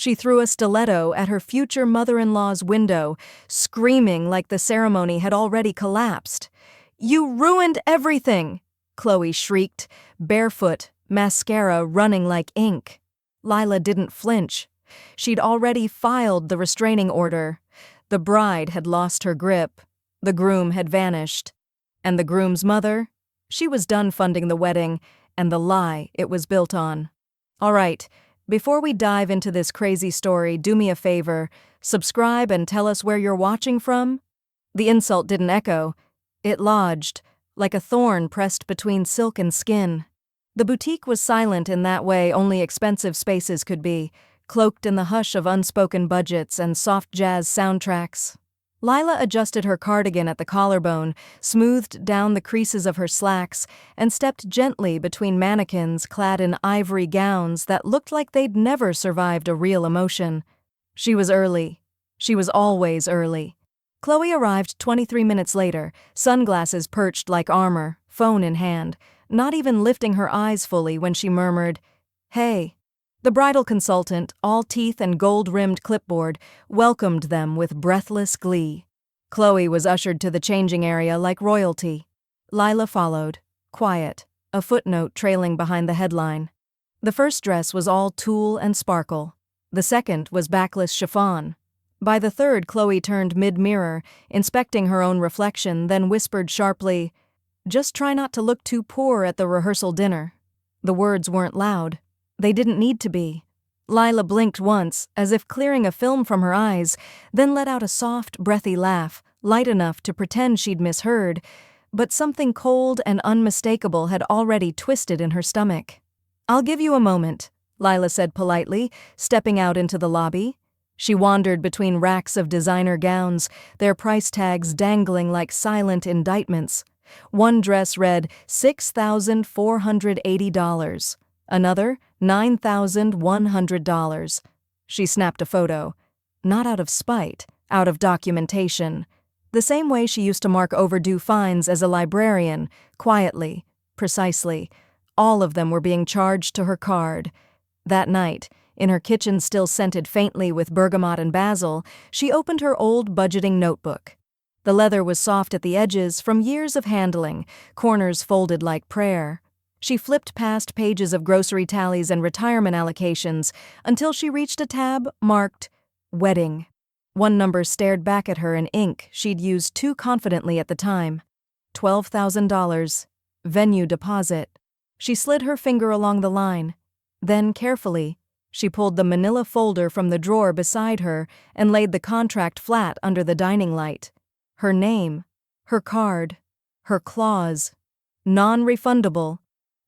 She threw a stiletto at her future mother-in-law's window, screaming like the ceremony had already collapsed. "You ruined everything!" Chloe shrieked, barefoot, mascara running like ink. Lila didn't flinch. She'd already filed the restraining order. The bride had lost her grip. The groom had vanished. And the groom's mother? She was done funding the wedding and the lie it was built on. All right, before we dive into this crazy story, do me a favor, subscribe and tell us where you're watching from. The insult didn't echo. It lodged, like a thorn pressed between silk and skin. The boutique was silent in that way only expensive spaces could be, cloaked in the hush of unspoken budgets and soft jazz soundtracks. Lila adjusted her cardigan at the collarbone, smoothed down the creases of her slacks, and stepped gently between mannequins clad in ivory gowns that looked like they'd never survived a real emotion. She was early. She was always early. Chloe arrived 23 minutes later, sunglasses perched like armor, phone in hand, not even lifting her eyes fully when she murmured, "Hey." The bridal consultant, all teeth and gold-rimmed clipboard, welcomed them with breathless glee. Chloe was ushered to the changing area like royalty. Lila followed, quiet, a footnote trailing behind the headline. The first dress was all tulle and sparkle. The second was backless chiffon. By the third, Chloe turned mid-mirror, inspecting her own reflection, then whispered sharply, "Just try not to look too poor at the rehearsal dinner." The words weren't loud. They didn't need to be. Lila blinked once, as if clearing a film from her eyes, then let out a soft, breathy laugh, light enough to pretend she'd misheard, but something cold and unmistakable had already twisted in her stomach. "I'll give you a moment," Lila said politely, stepping out into the lobby. She wandered between racks of designer gowns, their price tags dangling like silent indictments. One dress read $6,480. Another, $9,100. She snapped a photo. Not out of spite, out of documentation. The same way she used to mark overdue fines as a librarian, quietly, precisely. All of them were being charged to her card. That night, in her kitchen still scented faintly with bergamot and basil, she opened her old budgeting notebook. The leather was soft at the edges from years of handling, corners folded like prayer. She flipped past pages of grocery tallies and retirement allocations until she reached a tab marked Wedding. One number stared back at her in ink she'd used too confidently at the time. $12,000. Venue deposit. She slid her finger along the line. Then, carefully, she pulled the manila folder from the drawer beside her and laid the contract flat under the dining light. Her name, her card, her clause. Non-refundable.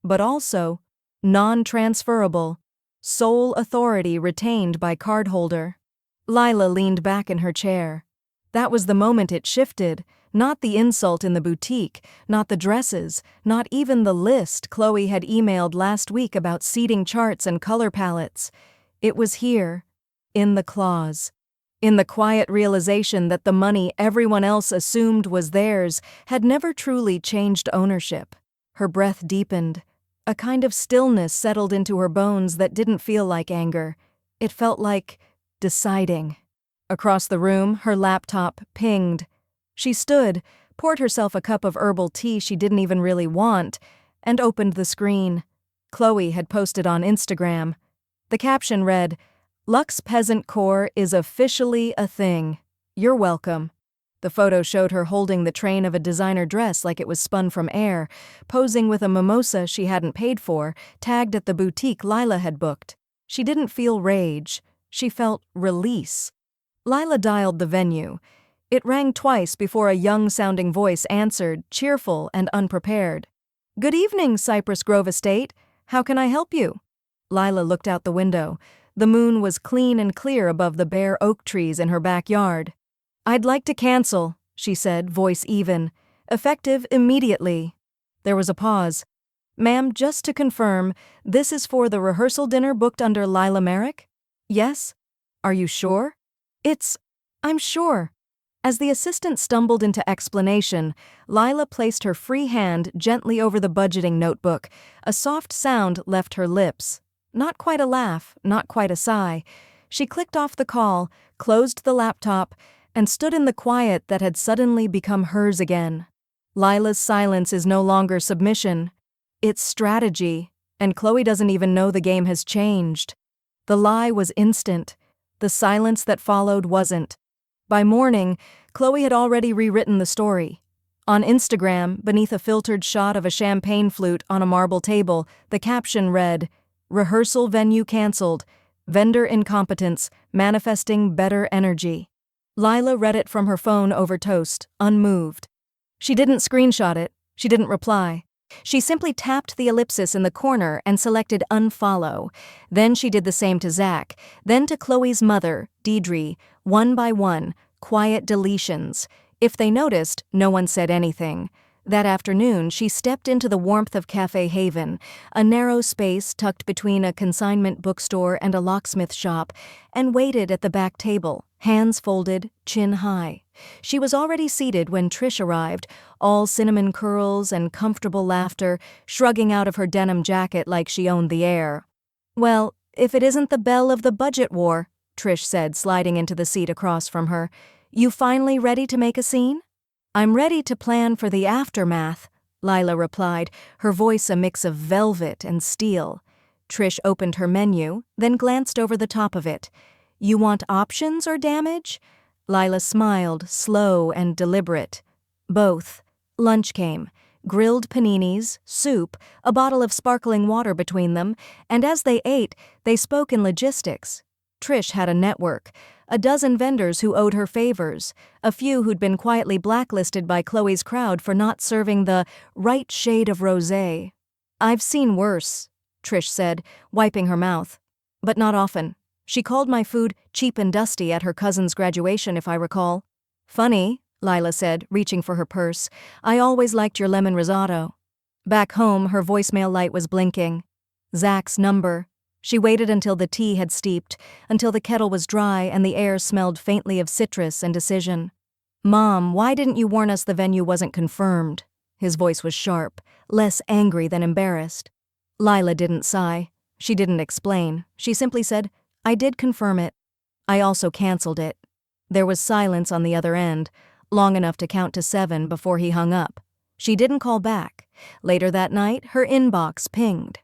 But also non-transferable, sole authority retained by cardholder. Lila leaned back in her chair. That was the moment it shifted, not the insult in the boutique, not the dresses, not even the list Chloe had emailed last week about seating charts and color palettes. It was here, in the clause. In the quiet realization that the money everyone else assumed was theirs had never truly changed ownership. Her breath deepened. A kind of stillness settled into her bones that didn't feel like anger. It felt like deciding. Across the room, her laptop pinged. She stood, poured herself a cup of herbal tea she didn't even really want, and opened the screen. Chloe had posted on Instagram. The caption read, "Luxe Peasant Core is officially a thing. You're welcome." The photo showed her holding the train of a designer dress like it was spun from air, posing with a mimosa she hadn't paid for, tagged at the boutique Lila had booked. She didn't feel rage. She felt release. Lila dialed the venue. It rang twice before a young-sounding voice answered, cheerful and unprepared. "Good evening, Cypress Grove Estate. How can I help you?" Lila looked out the window. The moon was clean and clear above the bare oak trees in her backyard. "I'd like to cancel," she said, voice even. "Effective immediately." There was a pause. "Ma'am, just to confirm, this is for the rehearsal dinner booked under Lila Merrick?" "Yes." "Are you sure?" I'm sure." As the assistant stumbled into explanation, Lila placed her free hand gently over the budgeting notebook. A soft sound left her lips. Not quite a laugh, not quite a sigh. She clicked off the call, closed the laptop, and stood in the quiet that had suddenly become hers again. Lila's silence is no longer submission. It's strategy, and Chloe doesn't even know the game has changed. The lie was instant. The silence that followed wasn't. By morning, Chloe had already rewritten the story. On Instagram, beneath a filtered shot of a champagne flute on a marble table, the caption read, "Rehearsal venue cancelled. Vendor incompetence, manifesting better energy." Lila read it from her phone over toast, unmoved. She didn't screenshot it. She didn't reply. She simply tapped the ellipsis in the corner and selected unfollow. Then she did the same to Zach, then to Chloe's mother, Deidre, one by one, quiet deletions. If they noticed, no one said anything. That afternoon, she stepped into the warmth of Cafe Haven, a narrow space tucked between a consignment bookstore and a locksmith shop, and waited at the back table, hands folded, chin high. She was already seated when Trish arrived, all cinnamon curls and comfortable laughter, shrugging out of her denim jacket like she owned the air. "Well, if it isn't the belle of the budget war," Trish said, sliding into the seat across from her. "You finally ready to make a scene?" "I'm ready to plan for the aftermath," Lila replied, her voice a mix of velvet and steel. Trish opened her menu, then glanced over the top of it. "You want options or damage?" Lila smiled, slow and deliberate. "Both." Lunch came. Grilled paninis, soup, a bottle of sparkling water between them, and as they ate, they spoke in logistics. Trish had a network. A dozen vendors who owed her favors, a few who'd been quietly blacklisted by Chloe's crowd for not serving the right shade of rosé. "I've seen worse," Trish said, wiping her mouth. "But not often. She called my food cheap and dusty at her cousin's graduation, if I recall." "Funny," Lila said, reaching for her purse. "I always liked your lemon risotto." Back home, her voicemail light was blinking. Zach's number. She waited until the tea had steeped, until the kettle was dry and the air smelled faintly of citrus and decision. "Mom, why didn't you warn us the venue wasn't confirmed?" His voice was sharp, less angry than embarrassed. Lila didn't sigh. She didn't explain. She simply said, "I did confirm it. I also canceled it." There was silence on the other end, long enough to count to 7 before he hung up. She didn't call back. Later that night, her inbox pinged.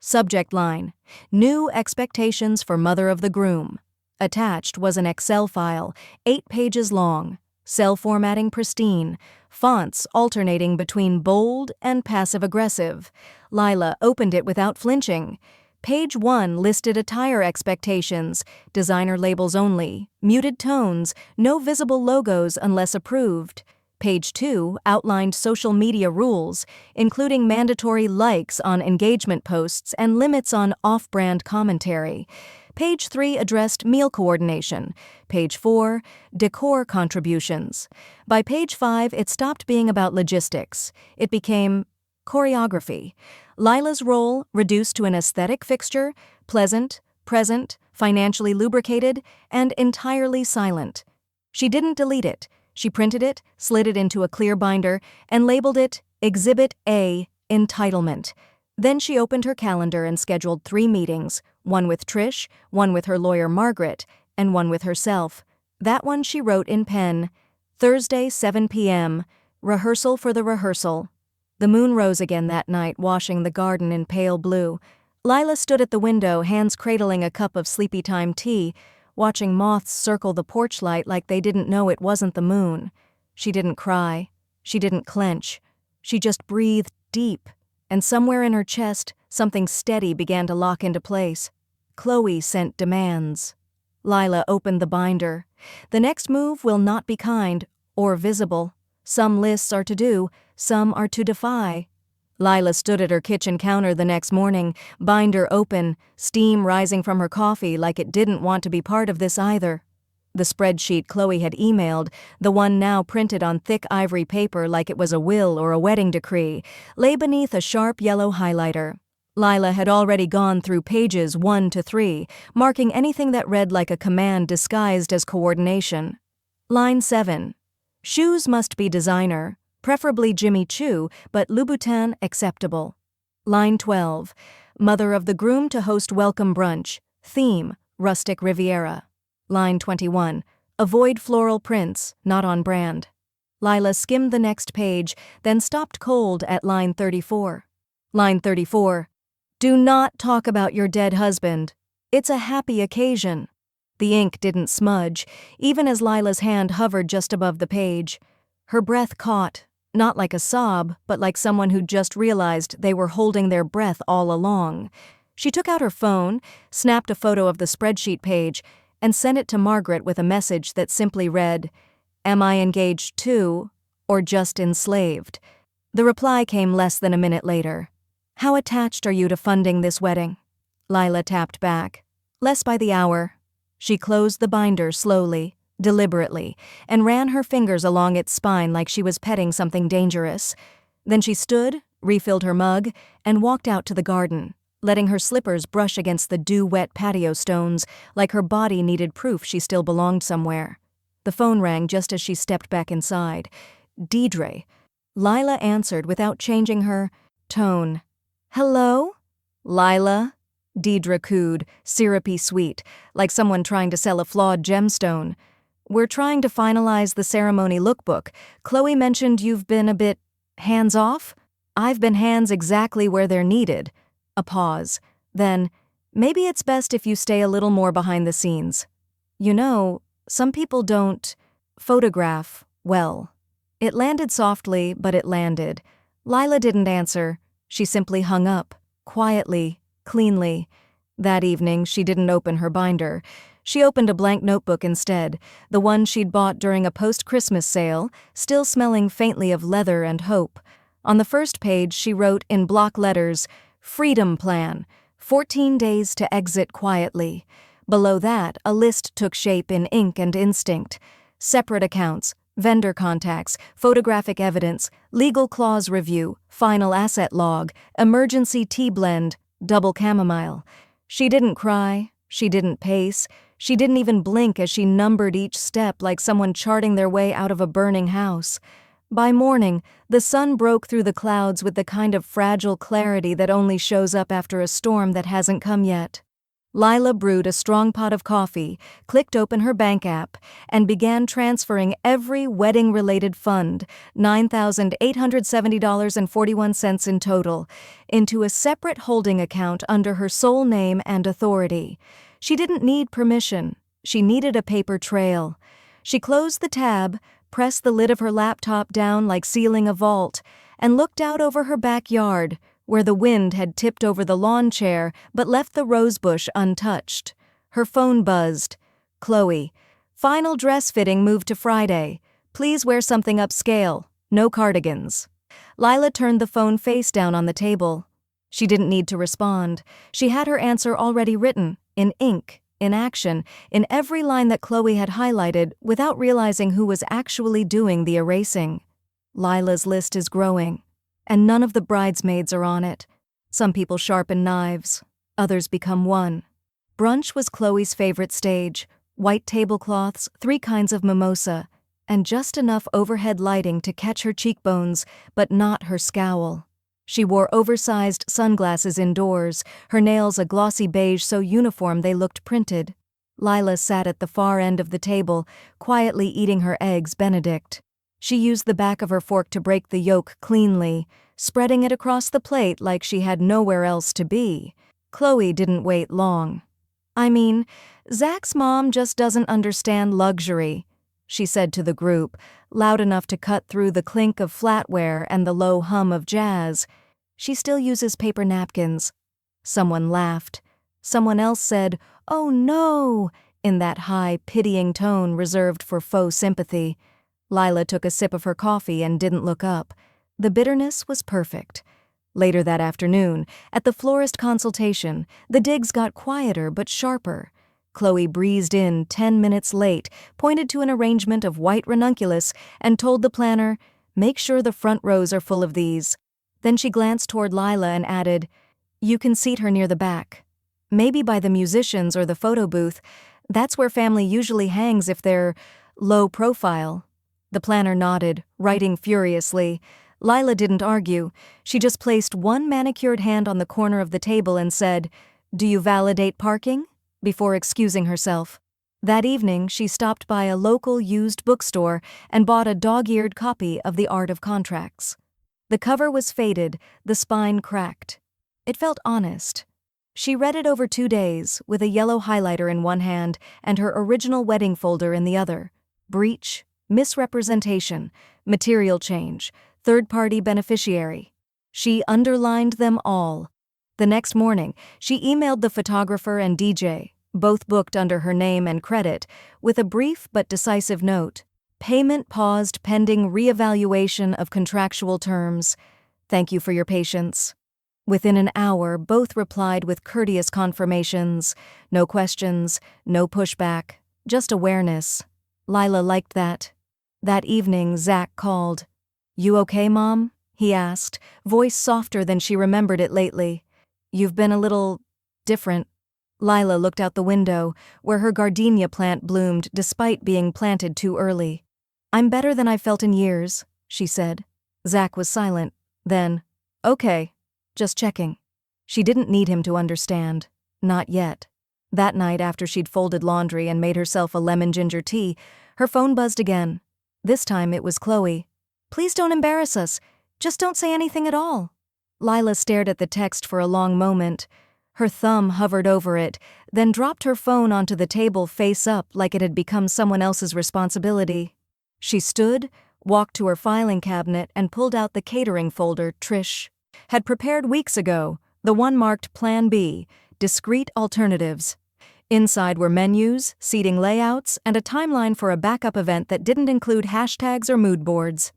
Subject line: "New expectations for mother of the groom." Attached was an Excel file, 8 pages long, cell formatting pristine, fonts alternating between bold and passive-aggressive. Lila opened it without flinching. Page 1 listed attire expectations, designer labels only, muted tones, no visible logos unless approved. Page 2 outlined social media rules, including mandatory likes on engagement posts and limits on off-brand commentary. Page 3 addressed meal coordination. Page 4, decor contributions. By page 5, it stopped being about logistics. It became choreography. Lila's role reduced to an aesthetic fixture, pleasant, present, financially lubricated, and entirely silent. She didn't delete it. She printed it, slid it into a clear binder, and labeled it Exhibit A, Entitlement. Then she opened her calendar and scheduled 3 meetings, one with Trish, one with her lawyer Margaret, and one with herself. That one she wrote in pen. Thursday, 7 p.m., rehearsal for the rehearsal. The moon rose again that night, washing the garden in pale blue. Lila stood at the window, hands cradling a cup of sleepy-time tea, watching moths circle the porch light like they didn't know it wasn't the moon. She didn't cry. She didn't clench. She just breathed deep, and somewhere in her chest, something steady began to lock into place. Chloe sent demands. Lila opened the binder. The next move will not be kind or visible. Some lists are to do, some are to defy. Lila stood at her kitchen counter the next morning, binder open, steam rising from her coffee like it didn't want to be part of this either. The spreadsheet Chloe had emailed, the one now printed on thick ivory paper like it was a will or a wedding decree, lay beneath a sharp yellow highlighter. Lila had already gone through pages 1 to 3, marking anything that read like a command disguised as coordination. Line 7. Shoes must be designer, preferably Jimmy Choo, but Louboutin acceptable. Line 12. Mother of the groom to host welcome brunch. Theme, rustic Riviera. Line 21. Avoid floral prints, not on brand. Lila skimmed the next page, then stopped cold at line 34. Line 34. Do not talk about your dead husband. It's a happy occasion. The ink didn't smudge, even as Lila's hand hovered just above the page. Her breath caught, not like a sob, but like someone who'd just realized they were holding their breath all along. She took out her phone, snapped a photo of the spreadsheet page, and sent it to Margaret with a message that simply read, "Am I engaged too, or just enslaved?" The reply came less than a minute later. "How attached are you to funding this wedding?" Lila tapped back. "Less by the hour." She closed the binder slowly, deliberately, and ran her fingers along its spine like she was petting something dangerous. Then she stood, refilled her mug, and walked out to the garden, letting her slippers brush against the dew-wet patio stones like her body needed proof she still belonged somewhere. The phone rang just as she stepped back inside. Deidre. Lila answered without changing her tone. "Hello?" "Lila?" Deidre cooed, syrupy sweet, like someone trying to sell a flawed gemstone. "We're trying to finalize the ceremony lookbook. Chloe mentioned you've been a bit hands-off?" "I've been hands exactly where they're needed." A pause. Then, "Maybe it's best if you stay a little more behind the scenes. You know, some people don't photograph well." It landed softly, but it landed. Lila didn't answer. She simply hung up, quietly, cleanly. That evening, she didn't open her binder. She opened a blank notebook instead, the one she'd bought during a post-Christmas sale, still smelling faintly of leather and hope. On the first page, she wrote in block letters, "Freedom Plan, 14 days to exit quietly." Below that, a list took shape in ink and instinct. Separate accounts, vendor contacts, photographic evidence, legal clause review, final asset log, emergency tea blend, double chamomile. She didn't cry, she didn't pace, she didn't even blink as she numbered each step like someone charting their way out of a burning house. By morning, the sun broke through the clouds with the kind of fragile clarity that only shows up after a storm that hasn't come yet. Lila brewed a strong pot of coffee, clicked open her bank app, and began transferring every wedding-related fund, $9,870.41 in total, into a separate holding account under her sole name and authority. She didn't need permission. She needed a paper trail. She closed the tab, pressed the lid of her laptop down like sealing a vault, and looked out over her backyard, where the wind had tipped over the lawn chair but left the rosebush untouched. Her phone buzzed. "Chloe, final dress fitting moved to Friday. Please wear something upscale. No cardigans." Lila turned the phone face down on the table. She didn't need to respond. She had her answer already written, in ink, in action, in every line that Chloe had highlighted without realizing who was actually doing the erasing. Lila's list is growing, and none of the bridesmaids are on it. Some people sharpen knives, others become one. Brunch was Chloe's favorite stage, white tablecloths, 3 kinds of mimosa, and just enough overhead lighting to catch her cheekbones, but not her scowl. She wore oversized sunglasses indoors, her nails a glossy beige so uniform they looked printed. Lila sat at the far end of the table, quietly eating her eggs Benedict. She used the back of her fork to break the yolk cleanly, spreading it across the plate like she had nowhere else to be. Chloe didn't wait long. "I mean, Zach's mom just doesn't understand luxury," she said to the group, loud enough to cut through the clink of flatware and the low hum of jazz. "She still uses paper napkins." Someone laughed. Someone else said, "Oh no," in that high, pitying tone reserved for faux sympathy. Lila took a sip of her coffee and didn't look up. The bitterness was perfect. Later that afternoon, at the florist consultation, the digs got quieter but sharper. Chloe breezed in 10 minutes late, pointed to an arrangement of white ranunculus, and told the planner, "Make sure the front rows are full of these." Then she glanced toward Lila and added, "You can seat her near the back. Maybe by the musicians or the photo booth. That's where family usually hangs if they're low profile." The planner nodded, writing furiously. Lila didn't argue. She just placed one manicured hand on the corner of the table and said, "Do you validate parking?" before excusing herself. That evening, she stopped by a local used bookstore and bought a dog-eared copy of The Art of Contracts. The cover was faded, the spine cracked. It felt honest. She read it over 2 days, with a yellow highlighter in one hand and her original wedding folder in the other. Breach, misrepresentation, material change, third-party beneficiary. She underlined them all. The next morning, she emailed the photographer and DJ, both booked under her name and credit, with a brief but decisive note. Payment paused pending reevaluation of contractual terms. Thank you for your patience. Within an hour, both replied with courteous confirmations. No questions, no pushback, just awareness. Lila liked that. That evening, Zach called. "You okay, Mom?" he asked, voice softer than she remembered it lately. "You've been a little different." Lila looked out the window, where her gardenia plant bloomed despite being planted too early. "I'm better than I've felt in years," she said. Zach was silent. Then, "Okay, just checking." She didn't need him to understand. Not yet. That night, after she'd folded laundry and made herself a lemon ginger tea, her phone buzzed again. This time it was Chloe. "Please don't embarrass us. Just don't say anything at all." Lila stared at the text for a long moment. Her thumb hovered over it, then dropped her phone onto the table face up like it had become someone else's responsibility. She stood, walked to her filing cabinet, and pulled out the catering folder Trish had prepared weeks ago, the one marked Plan B, Discrete Alternatives. Inside were menus, seating layouts, and a timeline for a backup event that didn't include hashtags or mood boards.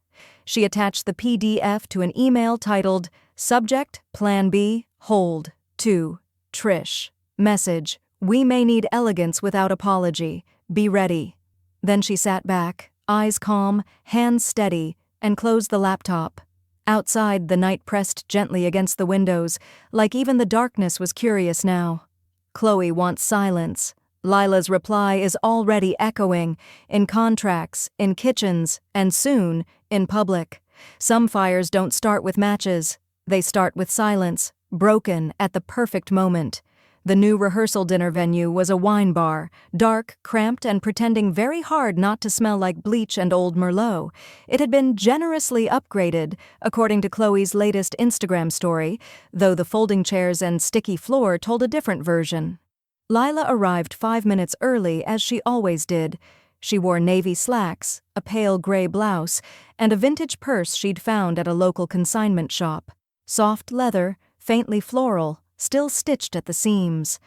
She attached the PDF to an email titled, Subject, Plan B, Hold, to Trish. Message, we may need elegance without apology. Be ready. Then she sat back, eyes calm, hands steady, and closed the laptop. Outside, the night pressed gently against the windows, like even the darkness was curious now. Chloe wants silence. Lila's reply is already echoing, in contracts, in kitchens, and soon, in public. Some fires don't start with matches. They start with silence, broken at the perfect moment. The new rehearsal dinner venue was a wine bar, dark, cramped, and pretending very hard not to smell like bleach and old Merlot. It had been generously upgraded, according to Chloe's latest Instagram story, though the folding chairs and sticky floor told a different version. Lila arrived 5 minutes early, as she always did. She wore navy slacks, a pale gray blouse, and a vintage purse she'd found at a local consignment shop. Soft leather, faintly floral, still stitched at the seams.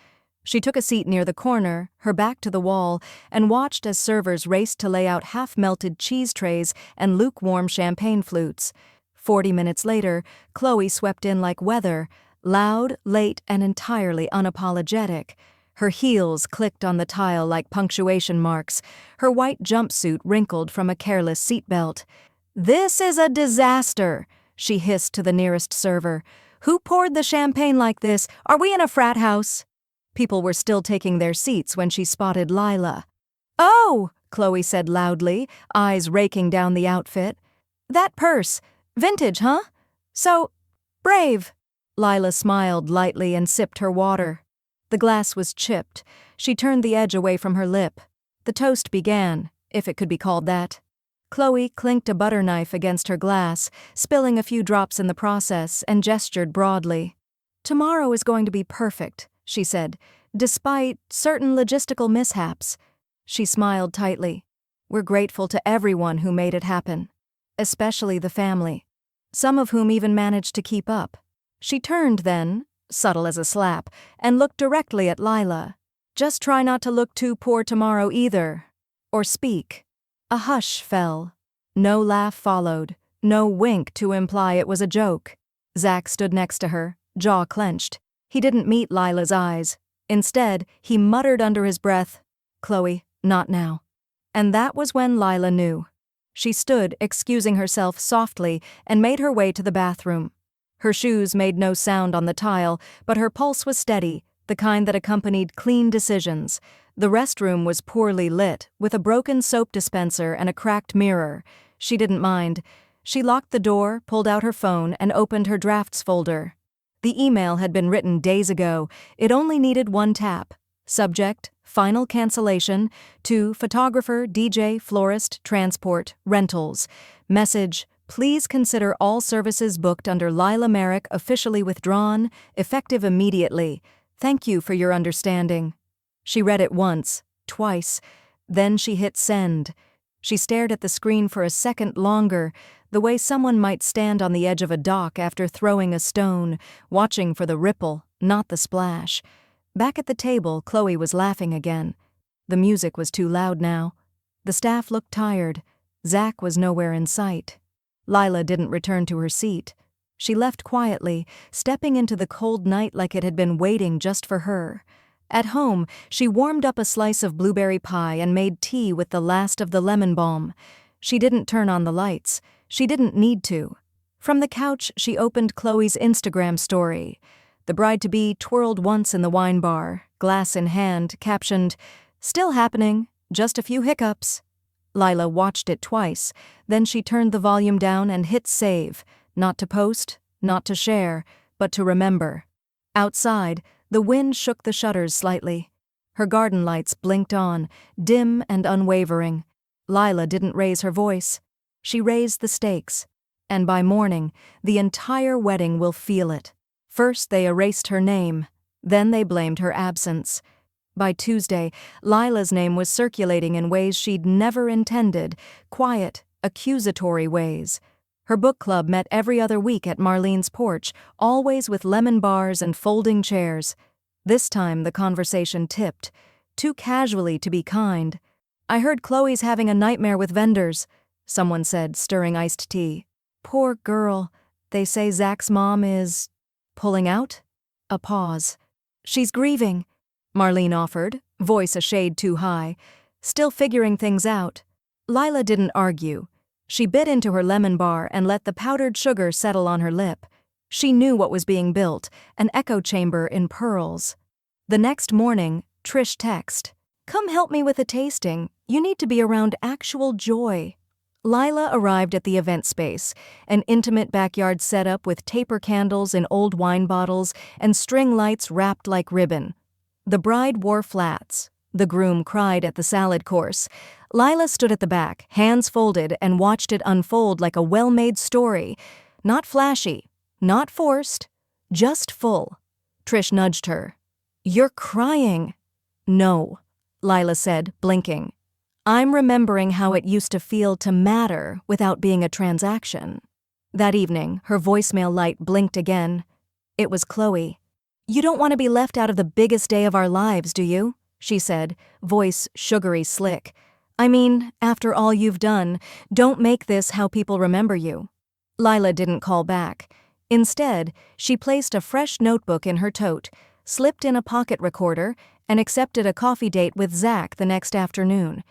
She took a seat near the corner, her back to the wall, and watched as servers raced to lay out half-melted cheese trays and lukewarm champagne flutes. 40 minutes later, Chloe swept in like weather, loud, late, and entirely unapologetic. Her heels clicked on the tile like punctuation marks, her white jumpsuit wrinkled from a careless seatbelt. "This is a disaster," she hissed to the nearest server. "Who poured the champagne like this? Are we in a frat house?" People were still taking their seats when she spotted Lila. "Oh," Chloe said loudly, eyes raking down the outfit. "That purse. Vintage, huh? So brave." Lila smiled lightly and sipped her water. The glass was chipped. She turned the edge away from her lip. The toast began, if it could be called that. Chloe clinked a butter knife against her glass, spilling a few drops in the process, and gestured broadly. "Tomorrow is going to be perfect," she said, "despite certain logistical mishaps." She smiled tightly. "We're grateful to everyone who made it happen, especially the family, some of whom even managed to keep up." She turned then, subtle as a slap, and looked directly at Lila. "Just try not to look too poor tomorrow either. Or speak." A hush fell. No laugh followed, no wink to imply it was a joke. Zach stood next to her, jaw clenched. He didn't meet Lila's eyes. Instead, he muttered under his breath, "Chloe, not now." And that was when Lila knew. She stood, excusing herself softly, and made her way to the bathroom. Her shoes made no sound on the tile, but her pulse was steady, the kind that accompanied clean decisions. The restroom was poorly lit, with a broken soap dispenser and a cracked mirror. She didn't mind. She locked the door, pulled out her phone, and opened her drafts folder. The email had been written days ago. It only needed one tap. Subject, final cancellation, to photographer, DJ, florist, transport, rentals. Message, please consider all services booked under Lila Merrick officially withdrawn, effective immediately. Thank you for your understanding. She read it once, twice. Then she hit send. She stared at the screen for a second longer, the way someone might stand on the edge of a dock after throwing a stone, watching for the ripple, not the splash. Back at the table, Chloe was laughing again. The music was too loud now. The staff looked tired. Zach was nowhere in sight. Lila didn't return to her seat. She left quietly, stepping into the cold night like it had been waiting just for her. At home, she warmed up a slice of blueberry pie and made tea with the last of the lemon balm. She didn't turn on the lights. She didn't need to. From the couch, she opened Chloe's Instagram story. The bride-to-be twirled once in the wine bar, glass in hand, captioned, "Still happening, just a few hiccups." Lila watched it twice, then she turned the volume down and hit save, not to post, not to share, but to remember. Outside, the wind shook the shutters slightly. Her garden lights blinked on, dim and unwavering. Lila didn't raise her voice. She raised the stakes. And by morning, the entire wedding will feel it. First they erased her name, then they blamed her absence. By Tuesday, Lila's name was circulating in ways she'd never intended, quiet, accusatory ways. Her book club met every other week at Marlene's porch, always with lemon bars and folding chairs. This time the conversation tipped, too casually to be kind. "I heard Chloe's having a nightmare with vendors," someone said, stirring iced tea. "Poor girl. They say Zach's mom is pulling out?" A pause. "She's grieving," Marlene offered, voice a shade too high. "Still figuring things out." Lila didn't argue. She bit into her lemon bar and let the powdered sugar settle on her lip. She knew what was being built, an echo chamber in pearls. The next morning, Trish texted, "Come help me with a tasting. You need to be around actual joy." Lila arrived at the event space, an intimate backyard setup with taper candles in old wine bottles and string lights wrapped like ribbon. The bride wore flats. The groom cried at the salad course. Lila stood at the back, hands folded, and watched it unfold like a well-made story. Not flashy, not forced, just full. Trish nudged her. "You're crying." "No," Lila said, blinking. "I'm remembering how it used to feel to matter without being a transaction." That evening, her voicemail light blinked again. It was Chloe. "You don't want to be left out of the biggest day of our lives, do you?" she said, voice sugary slick. "I mean, after all you've done, don't make this how people remember you." Lila didn't call back. Instead, she placed a fresh notebook in her tote, slipped in a pocket recorder, and accepted a coffee date with Zach the next afternoon.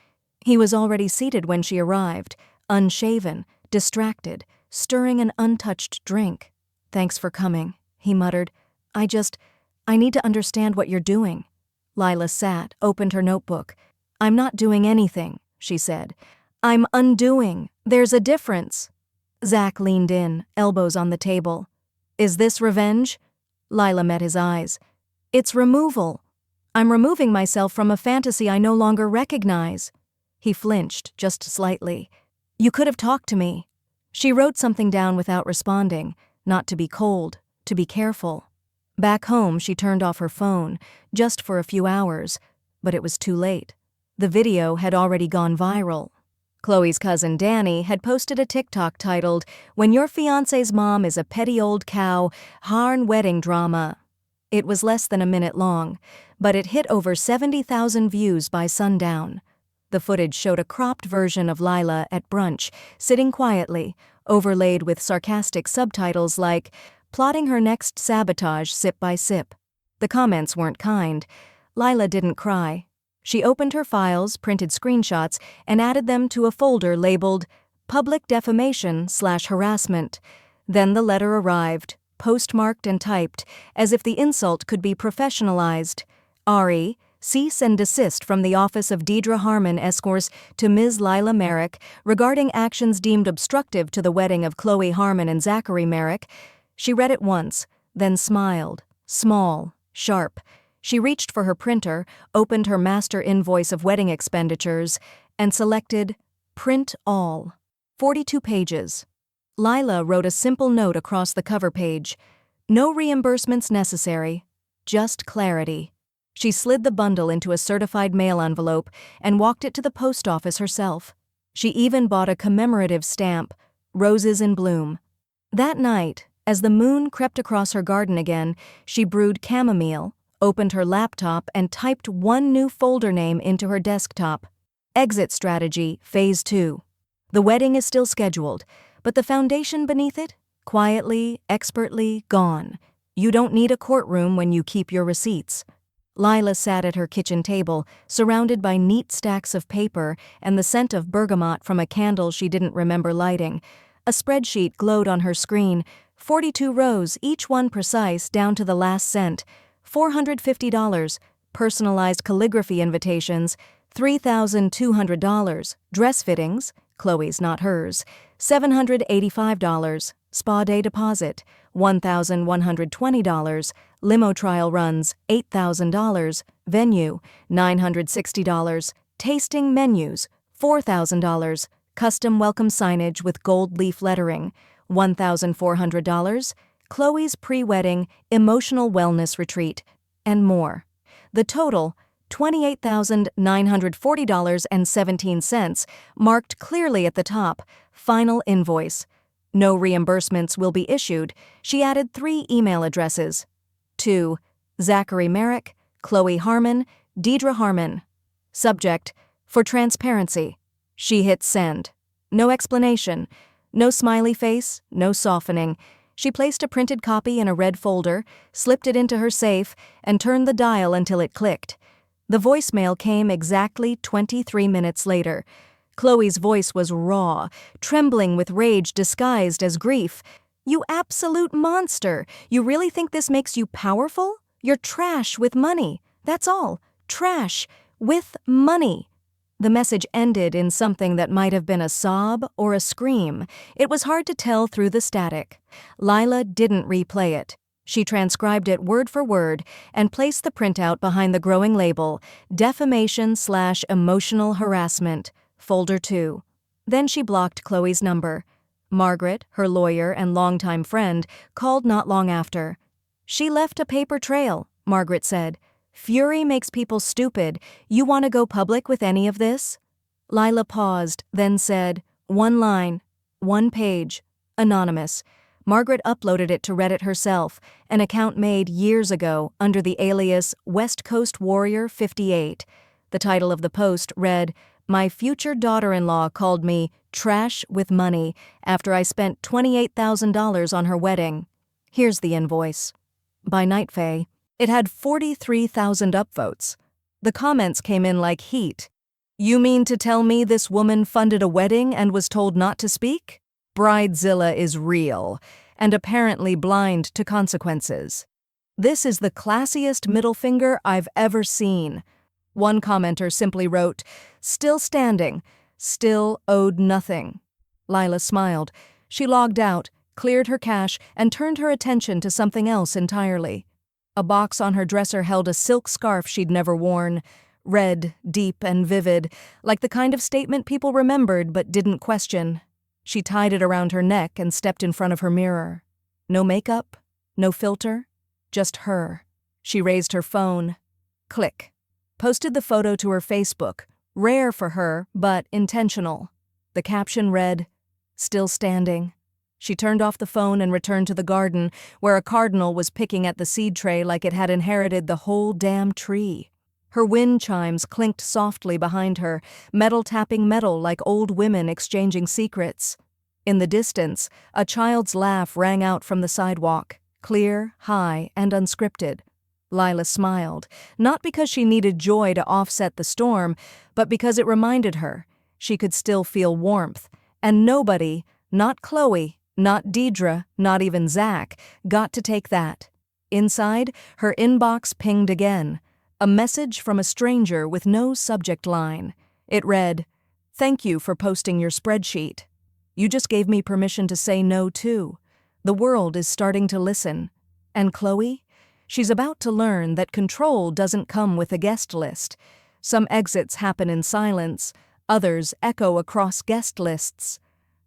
He was already seated when she arrived, unshaven, distracted, stirring an untouched drink. "Thanks for coming," he muttered. I need to understand what you're doing." Lila sat, opened her notebook. "I'm not doing anything," she said. "I'm undoing. There's a difference." Zach leaned in, elbows on the table. "Is this revenge?" Lila met his eyes. "It's removal. I'm removing myself from a fantasy I no longer recognize." He flinched, just slightly. "You could have talked to me." She wrote something down without responding, not to be cold, to be careful. Back home, she turned off her phone, just for a few hours, but it was too late. The video had already gone viral. Chloe's cousin Danny had posted a TikTok titled, "When Your Fiancé's Mom is a Petty Old Cow, Harn Wedding Drama." It was less than a minute long, but it hit over 70,000 views by sundown. The footage showed a cropped version of Lila at brunch, sitting quietly, overlaid with sarcastic subtitles like, "Plotting her next sabotage sip by sip." The comments weren't kind. Lila didn't cry. She opened her files, printed screenshots, and added them to a folder labeled Public Defamation/Harassment. Then the letter arrived, postmarked and typed, as if the insult could be professionalized. "Ari, cease and desist from the office of Deidre Harmon Escorts to Ms. Lila Merrick regarding actions deemed obstructive to the wedding of Chloe Harmon and Zachary Merrick." She read it once, then smiled, small, sharp. She reached for her printer, opened her master invoice of wedding expenditures, and selected Print All. 42 pages. Lila wrote a simple note across the cover page. No reimbursements necessary, just clarity. She slid the bundle into a certified mail envelope and walked it to the post office herself. She even bought a commemorative stamp, Roses in Bloom. That night, as the moon crept across her garden again, she brewed chamomile, opened her laptop, and typed one new folder name into her desktop. Exit Strategy, Phase 2. The wedding is still scheduled, but the foundation beneath it? Quietly, expertly, gone. You don't need a courtroom when you keep your receipts. Lila sat at her kitchen table, surrounded by neat stacks of paper and the scent of bergamot from a candle she didn't remember lighting. A spreadsheet glowed on her screen, 42 rows, each one precise down to the last cent. $450, personalized calligraphy invitations, $3,200, dress fittings, Chloe's not hers, $785, spa day deposit, $1,120, limo trial runs, $8,000, venue, $960, tasting menus, $4,000, custom welcome signage with gold leaf lettering, $1,400, Chloe's pre-wedding emotional wellness retreat, and more. The total, $28,940.17, marked clearly at the top, final invoice. No reimbursements will be issued. She added 3 email addresses. to Zachary Merrick, Chloe Harmon, Deidre Harmon. Subject, for transparency. She hit send. No explanation. No smiley face, no softening. She placed a printed copy in a red folder, slipped it into her safe, and turned the dial until it clicked. The voicemail came exactly 23 minutes later. Chloe's voice was raw, trembling with rage disguised as grief. "You absolute monster! You really think this makes you powerful? You're trash with money. That's all. Trash with money." The message ended in something that might have been a sob or a scream. It was hard to tell through the static. Lila didn't replay it. She transcribed it word for word and placed the printout behind the growing label, Defamation/Emotional Harassment, Folder 2. Then she blocked Chloe's number. Margaret, her lawyer and longtime friend, called not long after. "She left a paper trail," Margaret said. "Fury makes people stupid. You want to go public with any of this?" Lila paused, then said, "One line, 1 page, anonymous." Margaret uploaded it to Reddit herself, an account made years ago under the alias West Coast Warrior 58. The title of the post read, "My future daughter-in-law called me trash with money after I spent $28,000 on her wedding. Here's the invoice." By Night Fae, it had 43,000 upvotes. The comments came in like heat. "You mean to tell me this woman funded a wedding and was told not to speak? Bridezilla is real, and apparently blind to consequences. This is the classiest middle finger I've ever seen." One commenter simply wrote, "Still standing, still owed nothing." Lila smiled. She logged out, cleared her cache, and turned her attention to something else entirely. A box on her dresser held a silk scarf she'd never worn, red, deep, and vivid, like the kind of statement people remembered but didn't question. She tied it around her neck and stepped in front of her mirror. No makeup, no filter, just her. She raised her phone. Click. Posted the photo to her Facebook, rare for her, but intentional. The caption read, "Still standing." She turned off the phone and returned to the garden, where a cardinal was picking at the seed tray like it had inherited the whole damn tree. Her wind chimes clinked softly behind her, metal tapping metal like old women exchanging secrets. In the distance, a child's laugh rang out from the sidewalk, clear, high, and unscripted. Lila smiled, not because she needed joy to offset the storm, but because it reminded her she could still feel warmth, and nobody, not Chloe, not Deidre, not even Zach, got to take that. Inside, her inbox pinged again. A message from a stranger with no subject line. It read, "Thank you for posting your spreadsheet. You just gave me permission to say no too. The world is starting to listen. And Chloe, She's about to learn that control doesn't come with a guest list. Some exits happen in silence, others echo across guest lists.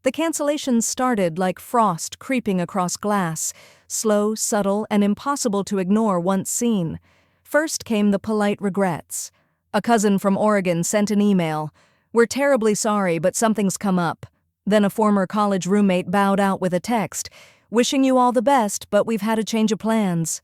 The cancellations started like frost creeping across glass, slow, subtle, and impossible to ignore once seen. First came the polite regrets. A cousin from Oregon sent an email. "We're terribly sorry, but something's come up." Then a former college roommate bowed out with a text, "Wishing you all the best, but we've had a change of plans."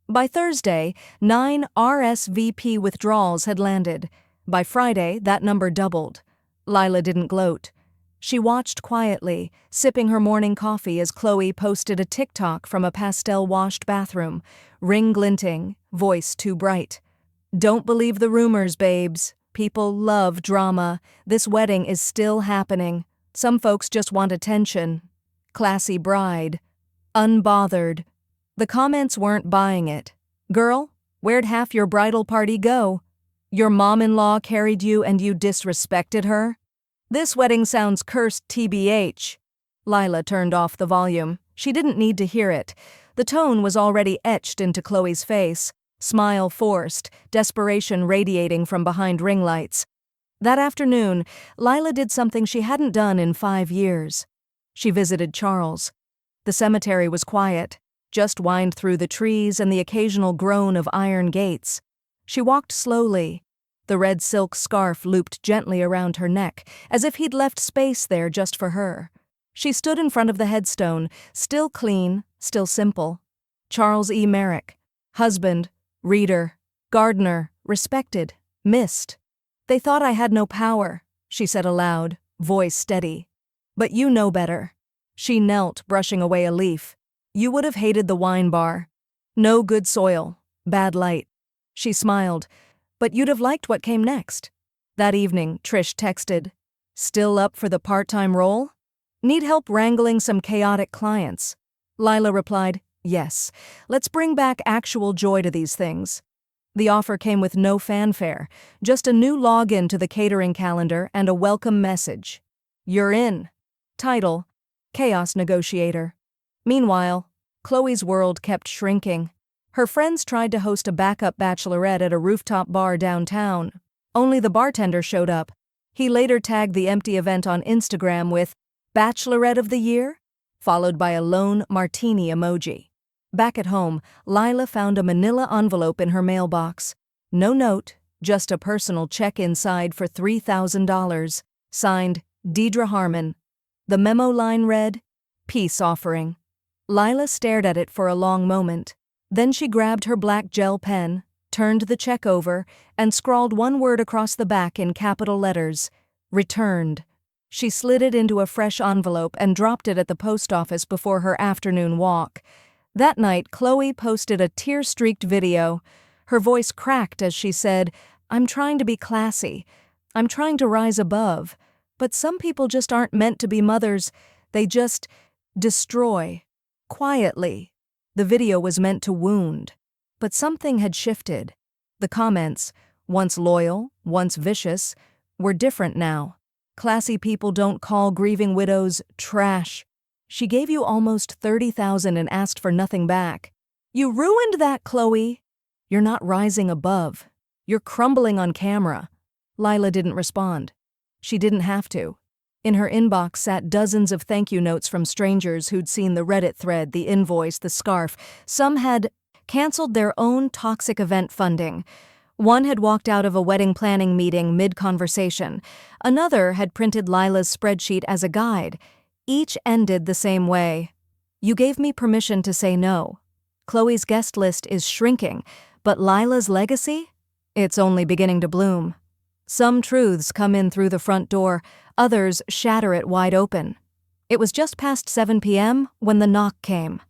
By Thursday, 9 RSVP withdrawals had landed. By Friday, that number doubled. Lila didn't gloat. She watched quietly, sipping her morning coffee as Chloe posted a TikTok from a pastel-washed bathroom, ring glinting, voice too bright. "Don't believe the rumors, babes. People love drama. This wedding is still happening. Some folks just want attention. Classy bride. Unbothered." The comments weren't buying it. "Girl, where'd half your bridal party go? Your mom-in-law carried you and you disrespected her? This wedding sounds cursed TBH. Lila turned off the volume. She didn't need to hear it. The tone was already etched into Chloe's face, smile forced, desperation radiating from behind ring lights. That afternoon, Lila did something she hadn't done in 5 years. She visited Charles. The cemetery was quiet, just whined through the trees and the occasional groan of iron gates. She walked slowly. The red silk scarf looped gently around her neck, as if he'd left space there just for her. She stood in front of the headstone, still clean, still simple. Charles E. Merrick. Husband, reader, gardener, respected, missed. "They thought I had no power," she said aloud, voice steady. "But you know better." She knelt, brushing away a leaf. "You would have hated the wine bar. No good soil, bad light." She smiled. "But you'd have liked what came next." That evening, Trish texted, "Still up for the part-time role? Need help wrangling some chaotic clients?" Lila replied, "Yes, let's bring back actual joy to these things." The offer came with no fanfare, just a new login to the catering calendar and a welcome message. "You're in." Title, Chaos Negotiator. Meanwhile, Chloe's world kept shrinking. Her friends tried to host a backup bachelorette at a rooftop bar downtown. Only the bartender showed up. He later tagged the empty event on Instagram with "Bachelorette of the Year?" followed by a lone martini emoji. Back at home, Lila found a manila envelope in her mailbox. No note, just a personal check inside for $3,000, signed Deidre Harmon. The memo line read, "Peace offering." Lila stared at it for a long moment. Then she grabbed her black gel pen, turned the check over, and scrawled one word across the back in capital letters, "Returned." She slid it into a fresh envelope and dropped it at the post office before her afternoon walk. That night, Chloe posted a tear-streaked video. Her voice cracked as she said, "I'm trying to be classy. I'm trying to rise above. But some people just aren't meant to be mothers. They just destroy. Quietly." The video was meant to wound. But something had shifted. The comments, once loyal, once vicious, were different now. Classy people don't call grieving widows trash. "She gave you almost $30,000 and asked for nothing back. You ruined that, Chloe. You're not rising above. You're crumbling on camera." Lila didn't respond. She didn't have to. In her inbox sat dozens of thank you notes from strangers who'd seen the Reddit thread, the invoice, the scarf. Some had canceled their own toxic event funding. One had walked out of a wedding planning meeting mid-conversation. Another had printed Lila's spreadsheet as a guide. Each ended the same way. "You gave me permission to say no. Chloe's guest list is shrinking, but Lila's legacy? It's only beginning to bloom." Some truths come in through the front door, others shatter it wide open. It was just past 7 p.m. when the knock came.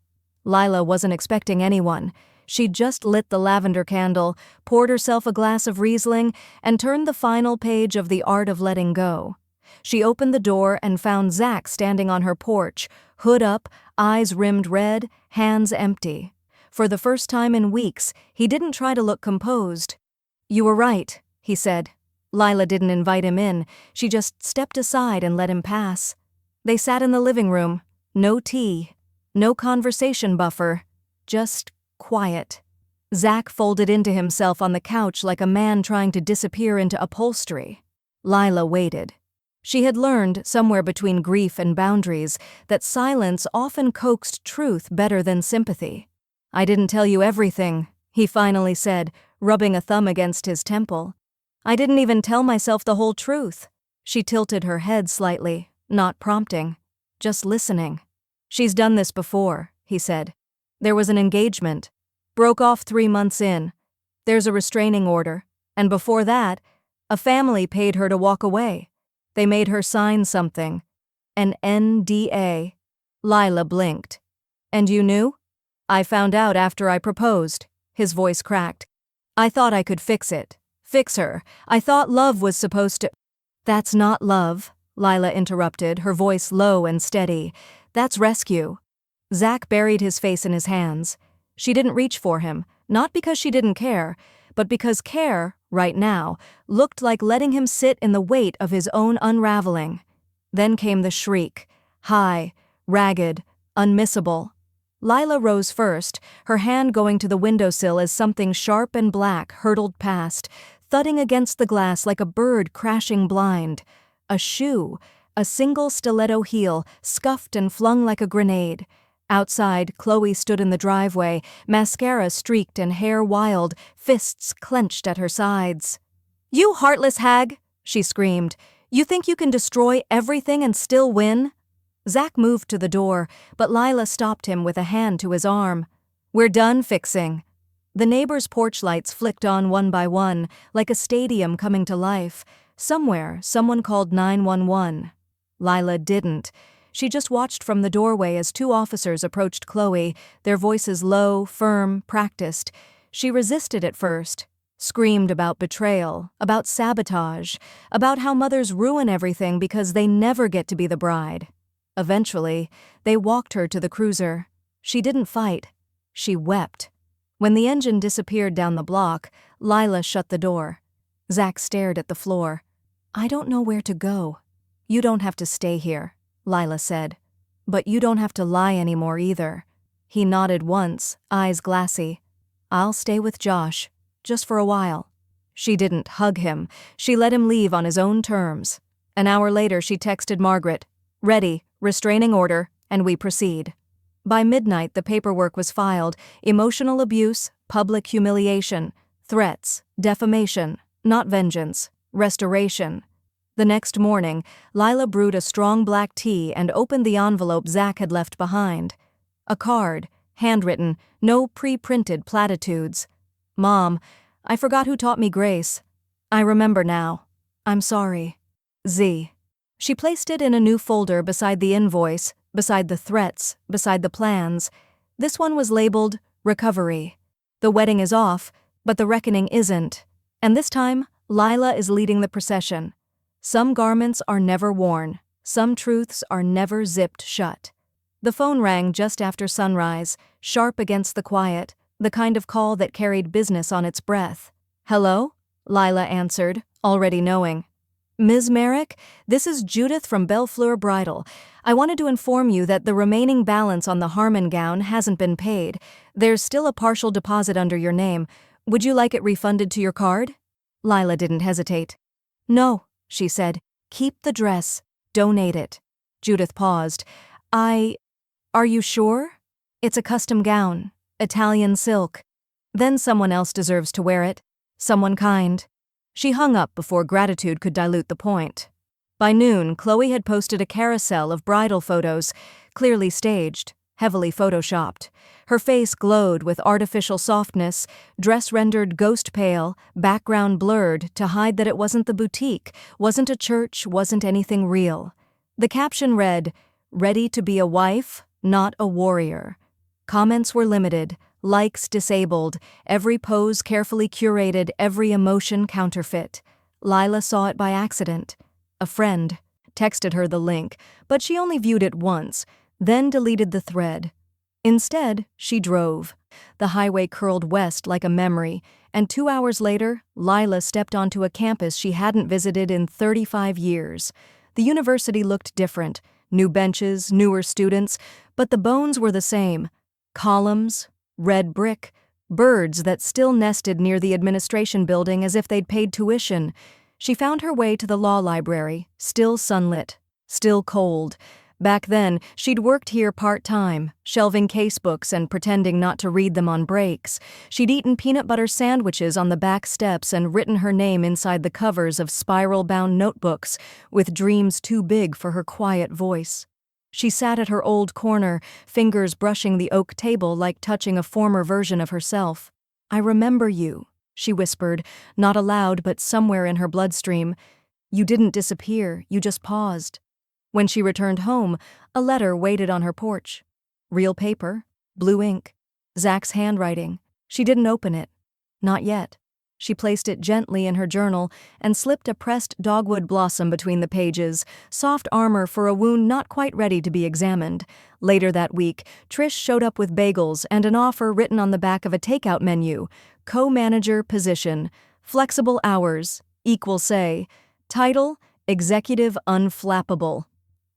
Lila wasn't expecting anyone. She'd just lit the lavender candle, poured herself a glass of Riesling, and turned the final page of The Art of Letting Go. She opened the door and found Zach standing on her porch, hood up, eyes rimmed red, hands empty. For the first time in weeks, he didn't try to look composed. "You were right," he said. Lila didn't invite him in. She just stepped aside and let him pass. They sat in the living room. No tea. No conversation buffer. Just quiet. Zach folded into himself on the couch like a man trying to disappear into upholstery. Lila waited. She had learned, somewhere between grief and boundaries, that silence often coaxed truth better than sympathy. "I didn't tell you everything," he finally said, rubbing a thumb against his temple. "I didn't even tell myself the whole truth." She tilted her head slightly, not prompting, just listening. "She's done this before," he said. "There was an engagement. Broke off 3 months in. There's a restraining order. And before that, a family paid her to walk away. They made her sign something. An NDA. Lila blinked. "And you knew?" "I found out after I proposed." His voice cracked. "I thought I could fix it. Fix her. I thought love was supposed to—" "That's not love," Lila interrupted, her voice low and steady. "That's rescue." Zach buried his face in his hands. She didn't reach for him, not because she didn't care, but because care, right now, looked like letting him sit in the weight of his own unraveling. Then came the shriek, high, ragged, unmissable. Lila rose first, her hand going to the windowsill as something sharp and black hurtled past, thudding against the glass like a bird crashing blind. A shoe, a single stiletto heel, scuffed and flung like a grenade. Outside, Chloe stood in the driveway, mascara streaked and hair wild, fists clenched at her sides. "You heartless hag!" she screamed. "You think you can destroy everything and still win?" Zach moved to the door, but Lila stopped him with a hand to his arm. "We're done fixing." The neighbors' porch lights flicked on one by one, like a stadium coming to life. Somewhere, someone called 911. Lila didn't. She just watched from the doorway as 2 officers approached Chloe, their voices low, firm, practiced. She resisted at first, screamed about betrayal, about sabotage, about how mothers ruin everything because they never get to be the bride. Eventually, they walked her to the cruiser. She didn't fight. She wept. When the engine disappeared down the block, Lila shut the door. Zach stared at the floor. "I don't know where to go." "You don't have to stay here," Lila said. "But you don't have to lie anymore either." He nodded once, eyes glassy. "I'll stay with Josh, just for a while." She didn't hug him. She let him leave on his own terms. An hour later, she texted Margaret, "Ready, restraining order, and we proceed." By midnight, the paperwork was filed: emotional abuse, public humiliation, threats, defamation, not vengeance, restoration. The next morning, Lila brewed a strong black tea and opened the envelope Zach had left behind. A card, handwritten, no pre-printed platitudes. "Mom, I forgot who taught me grace. I remember now. I'm sorry. Z." She placed it in a new folder beside the invoice, beside the threats, beside the plans. This one was labeled Recovery. The wedding is off, but the reckoning isn't. And this time, Lila is leading the procession. Some garments are never worn. Some truths are never zipped shut. The phone rang just after sunrise, sharp against the quiet, the kind of call that carried business on its breath. "Hello?" Lila answered, already knowing. "Ms. Merrick, this is Judith from Bellefleur Bridal. I wanted to inform you that the remaining balance on the Harmon gown hasn't been paid. There's still a partial deposit under your name. Would you like it refunded to your card?" Lila didn't hesitate. "No," she said. "Keep the dress. Donate it." Judith paused. Are you sure? It's a custom gown. Italian silk. Then someone else deserves to wear it. Someone kind." She hung up before gratitude could dilute the point. By noon, Chloe had posted a carousel of bridal photos, clearly staged, heavily photoshopped. Her face glowed with artificial softness, dress rendered ghost pale, background blurred to hide that it wasn't the boutique, wasn't a church, wasn't anything real. The caption read, "Ready to be a wife, not a warrior." Comments were limited, likes disabled, every pose carefully curated, every emotion counterfeit. Lila saw it by accident. A friend texted her the link, but she only viewed it once, then deleted the thread. Instead, she drove. The highway curled west like a memory, and 2 hours later, Lila stepped onto a campus she hadn't visited in 35 years. The university looked different, new benches, newer students, but the bones were the same. Columns, red brick, birds that still nested near the administration building as if they'd paid tuition. She found her way to the law library, still sunlit, still cold. Back then, she'd worked here part-time, shelving casebooks and pretending not to read them on breaks. She'd eaten peanut butter sandwiches on the back steps and written her name inside the covers of spiral-bound notebooks, with dreams too big for her quiet voice. She sat at her old corner, fingers brushing the oak table like touching a former version of herself. "I remember you," she whispered, not aloud but somewhere in her bloodstream. "You didn't disappear, you just paused." When she returned home, a letter waited on her porch. Real paper, blue ink, Zach's handwriting. She didn't open it. Not yet. She placed it gently in her journal and slipped a pressed dogwood blossom between the pages, soft armor for a wound not quite ready to be examined. Later that week, Trish showed up with bagels and an offer written on the back of a takeout menu. Co-manager position, flexible hours, equal say. Title, executive unflappable.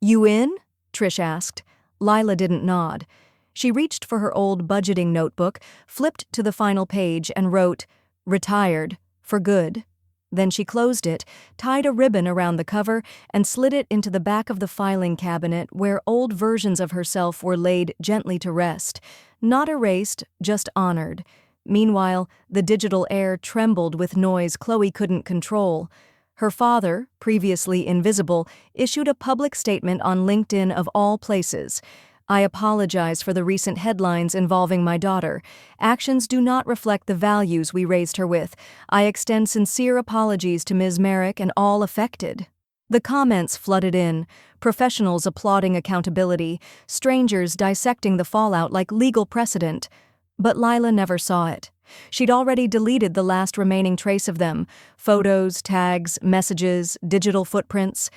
"You in?" Trish asked. Lila didn't nod. She reached for her old budgeting notebook, flipped to the final page, and wrote, "Retired, for good." Then she closed it, tied a ribbon around the cover, and slid it into the back of the filing cabinet where old versions of herself were laid gently to rest. Not erased, just honored. Meanwhile, the digital air trembled with noise Chloe couldn't control. Her father, previously invisible, issued a public statement on LinkedIn of all places. "I apologize for the recent headlines involving my daughter. Actions do not reflect the values we raised her with. I extend sincere apologies to Ms. Merrick and all affected." The comments flooded in, professionals applauding accountability, strangers dissecting the fallout like legal precedent. But Lila never saw it. She'd already deleted the last remaining trace of them: photos, tags, messages, digital footprints.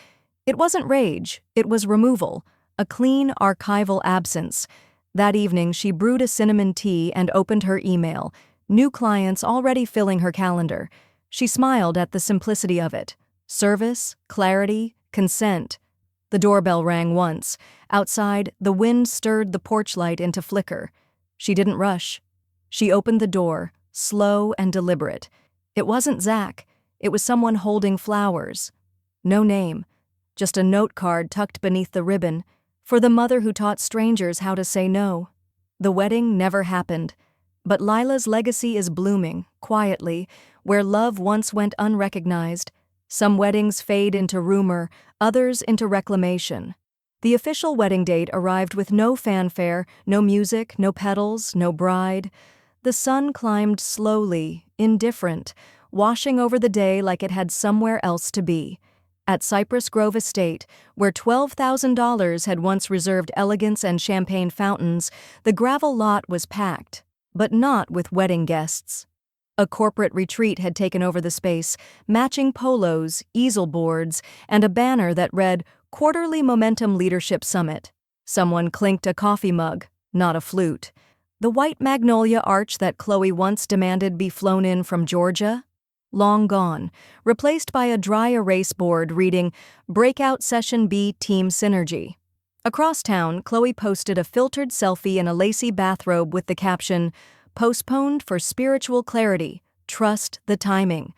It wasn't rage, it was removal, a clean archival absence. That evening, she brewed a cinnamon tea and opened her email, new clients already filling her calendar. She smiled at the simplicity of it. Service, clarity, consent. The doorbell rang once. Outside, the wind stirred the porch light into flicker. She didn't rush. She opened the door, slow and deliberate. It wasn't Zach. It was someone holding flowers. No name, just a note card tucked beneath the ribbon, for the mother who taught strangers how to say no. The wedding never happened, but Lila's legacy is blooming, quietly, where love once went unrecognized. Some weddings fade into rumor, others into reclamation. The official wedding date arrived with no fanfare, no music, no petals, no bride. The sun climbed slowly, indifferent, washing over the day like it had somewhere else to be. At Cypress Grove Estate, where $12,000 had once reserved elegance and champagne fountains, the gravel lot was packed, but not with wedding guests. A corporate retreat had taken over the space, matching polos, easel boards, and a banner that read, "Quarterly Momentum Leadership Summit." Someone clinked a coffee mug, not a flute. The white magnolia arch that Chloe once demanded be flown in from Georgia? Long gone, replaced by a dry erase board reading, "Breakout Session B Team Synergy." Across town, Chloe posted a filtered selfie in a lacy bathrobe with the caption, "Postponed for spiritual clarity. Trust the timing."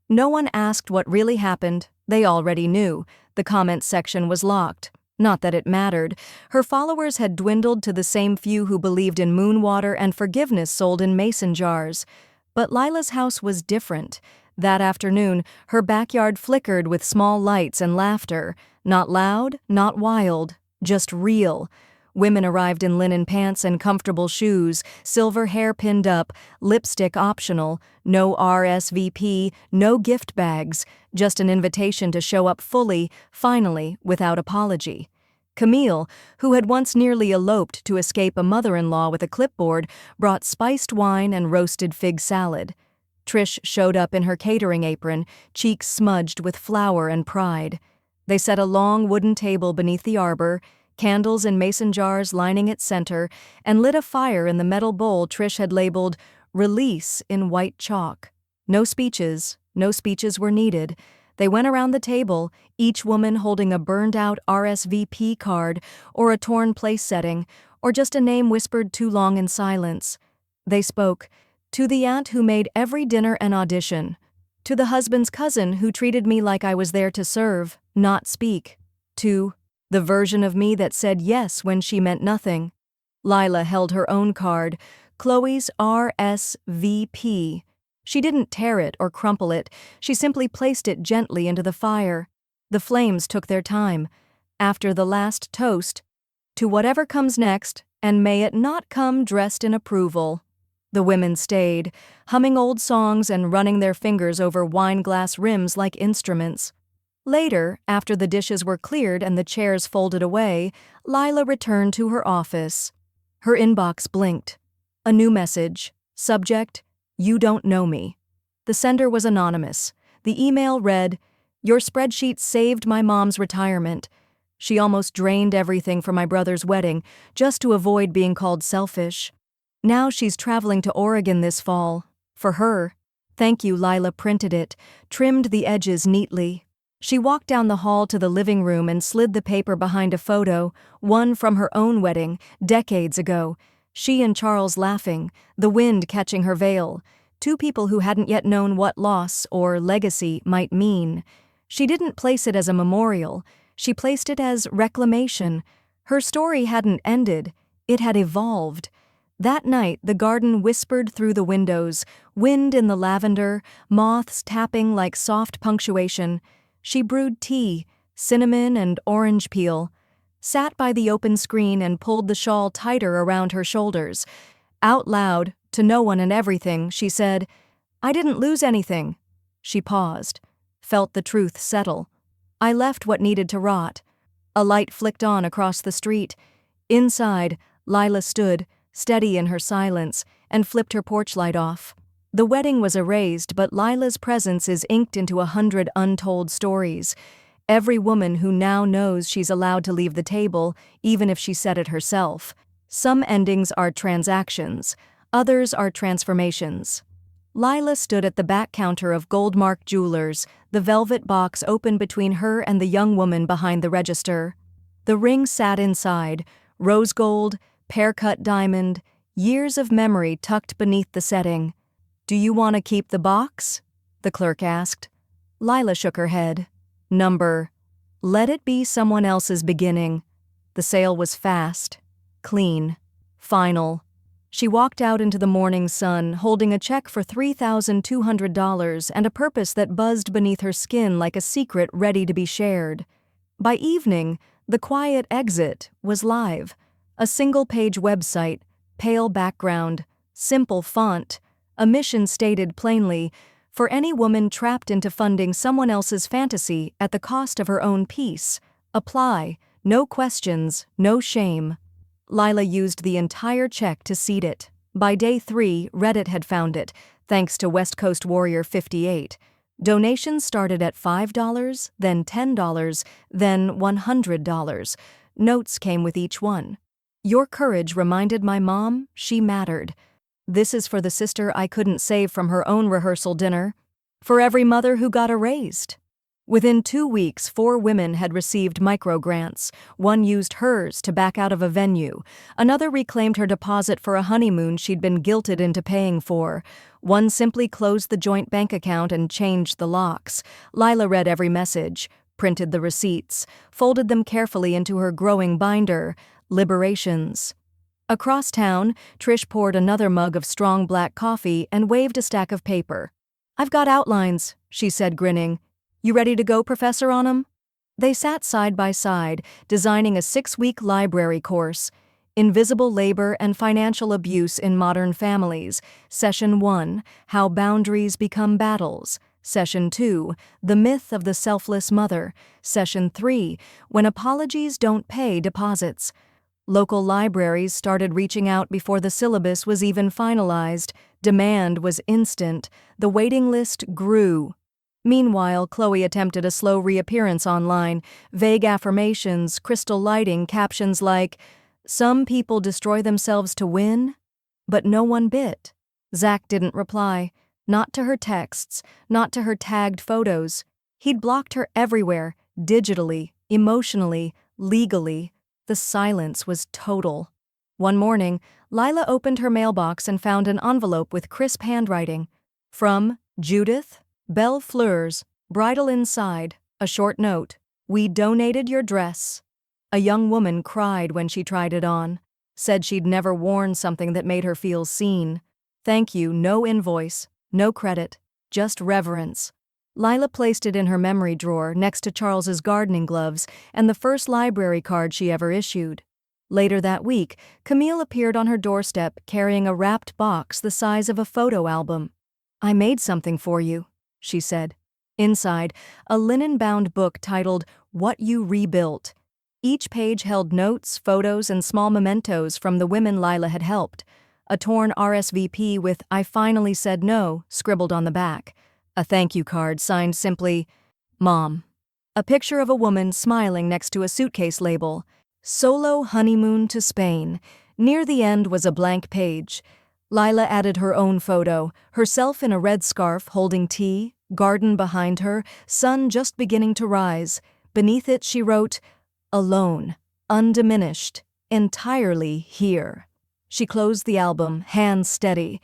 No one asked what really happened. They already knew. The comments section was locked. Not that it mattered. Her followers had dwindled to the same few who believed in moon water and forgiveness sold in mason jars. But Lila's house was different. That afternoon, her backyard flickered with small lights and laughter. Not loud, not wild, just real. Women arrived in linen pants and comfortable shoes, silver hair pinned up, lipstick optional, no RSVP, no gift bags, just an invitation to show up fully, finally, without apology. Camille, who had once nearly eloped to escape a mother-in-law with a clipboard, brought spiced wine and roasted fig salad. Trish showed up in her catering apron, cheeks smudged with flour and pride. They set a long wooden table beneath the arbor, candles in mason jars lining its center, and lit a fire in the metal bowl Trish had labeled "Release" in white chalk. No speeches were needed. They went around the table, each woman holding a burned-out RSVP card or a torn place setting, or just a name whispered too long in silence. They spoke, To the aunt who made every dinner an audition. To the husband's cousin who treated me like I was there to serve, not speak. To the version of me that said yes when she meant nothing. Lila held her own card, Chloe's RSVP. She didn't tear it or crumple it, she simply placed it gently into the fire. The flames took their time. After the last toast, to whatever comes next, and may it not come dressed in approval. The women stayed, humming old songs and running their fingers over wine-glass rims like instruments. Later, after the dishes were cleared and the chairs folded away, Lila returned to her office. Her inbox blinked. A new message. Subject, "You don't know me." The sender was anonymous. The email read, "Your spreadsheet saved my mom's retirement. She almost drained everything for my brother's wedding, just to avoid being called selfish. Now she's traveling to Oregon this fall. For her. Thank you." Lila printed it, trimmed the edges neatly. She walked down the hall to the living room and slid the paper behind a photo, one from her own wedding, decades ago. She and Charles laughing, the wind catching her veil. Two people who hadn't yet known what loss or legacy might mean. She didn't place it as a memorial. She placed it as reclamation. Her story hadn't ended. It had evolved. That night, the garden whispered through the windows, wind in the lavender, moths tapping like soft punctuation. She brewed tea, cinnamon and orange peel, sat by the open screen and pulled the shawl tighter around her shoulders. Out loud, to no one and everything, she said, "I didn't lose anything." She paused, felt the truth settle. "I left what needed to rot." A light flicked on across the street. Inside, Lila stood, steady in her silence, and flipped her porch light off. The wedding was erased, but Lila's presence is inked into 100 untold stories. Every woman who now knows she's allowed to leave the table, even if she said it herself. Some endings are transactions, others are transformations. Lila stood at the back counter of Goldmark Jewelers, the velvet box open between her and the young woman behind the register. The ring sat inside, rose gold, pear-cut diamond, years of memory tucked beneath the setting. "Do you want to keep the box?" the clerk asked. Lila shook her head. Number. Let it be someone else's beginning. The sale was fast, clean, final. She walked out into the morning sun, holding a check for $3,200 and a purpose that buzzed beneath her skin like a secret ready to be shared. By evening, the quiet exit was live. A single-page website, pale background, simple font, a mission stated plainly, for any woman trapped into funding someone else's fantasy at the cost of her own peace. Apply, no questions, no shame. Lila used the entire check to seed it. By day 3, Reddit had found it, thanks to West Coast Warrior 58. Donations started at $5, then $10, then $100. Notes came with each one. Your courage reminded my mom she mattered. This is for the sister I couldn't save from her own rehearsal dinner. For every mother who got erased. Within 2 weeks, 4 women had received micro-grants. One used hers to back out of a venue. Another reclaimed her deposit for a honeymoon she'd been guilted into paying for. One simply closed the joint bank account and changed the locks. Lila read every message, printed the receipts, folded them carefully into her growing binder. Liberations. Across town, Trish poured another mug of strong black coffee and waved a stack of paper. "I've got outlines," she said, grinning. "You ready to go, Professor, on 'em?" They sat side by side, designing a 6-week library course. Invisible Labor and Financial Abuse in Modern Families. Session 1, How Boundaries Become Battles. Session 2, The Myth of the Selfless Mother. Session 3, When Apologies Don't Pay Deposits. Local libraries started reaching out before the syllabus was even finalized. Demand was instant. The waiting list grew. Meanwhile, Chloe attempted a slow reappearance online. Vague affirmations, crystal lighting, captions like, "Some people destroy themselves to win," but no one bit. Zach didn't reply. Not to her texts, not to her tagged photos. He'd blocked her everywhere, digitally, emotionally, legally. The silence was total. One morning, Lila opened her mailbox and found an envelope with crisp handwriting. From Judith, Belle Fleurs, bridal inside, a short note. We donated your dress. A young woman cried when she tried it on. Said she'd never worn something that made her feel seen. Thank you, no invoice, no credit, just reverence. Lila placed it in her memory drawer next to Charles's gardening gloves and the first library card she ever issued. Later that week, Camille appeared on her doorstep carrying a wrapped box the size of a photo album. I made something for you, she said. Inside, a linen-bound book titled What You Rebuilt. Each page held notes, photos, and small mementos from the women Lila had helped. A torn RSVP with I finally said no scribbled on the back. A thank you card signed simply, Mom. A picture of a woman smiling next to a suitcase label, Solo Honeymoon to Spain. Near the end was a blank page. Lila added her own photo, herself in a red scarf holding tea, garden behind her, sun just beginning to rise. Beneath it she wrote, Alone, undiminished, entirely here. She closed the album, hands steady.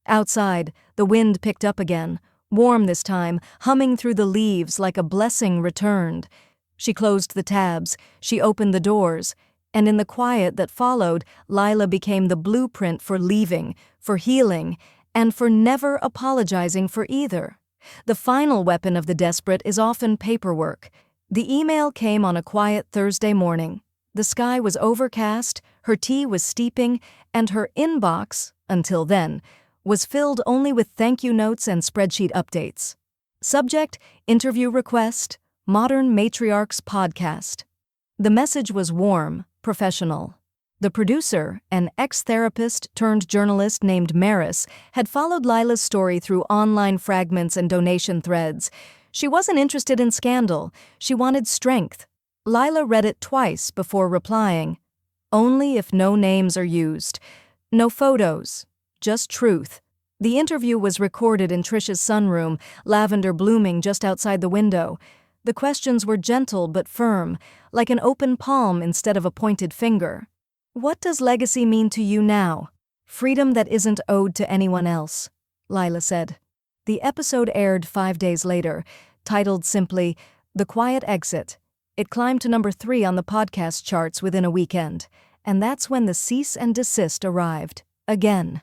Outside, the wind picked up again, warm this time, humming through the leaves like a blessing returned. She closed the tabs, she opened the doors, and in the quiet that followed, Lila became the blueprint for leaving, for healing, and for never apologizing for either. The final weapon of the desperate is often paperwork. The email came on a quiet Thursday morning. The sky was overcast, her tea was steeping, and her inbox, until then, was filled only with thank you notes and spreadsheet updates. Subject, interview request, Modern Matriarchs Podcast. The message was warm, professional. The producer, an ex-therapist turned journalist named Maris, had followed Lila's story through online fragments and donation threads. She wasn't interested in scandal. She wanted strength. Lila read it twice before replying. Only if no names are used. No photos. Just truth. The interview was recorded in Trish's sunroom, lavender blooming just outside the window. The questions were gentle but firm, like an open palm instead of a pointed finger. What does legacy mean to you now? Freedom that isn't owed to anyone else, Lila said. The episode aired 5 days later, titled simply, The Quiet Exit. It climbed to number 3 on the podcast charts within a weekend, and that's when the cease and desist arrived, again.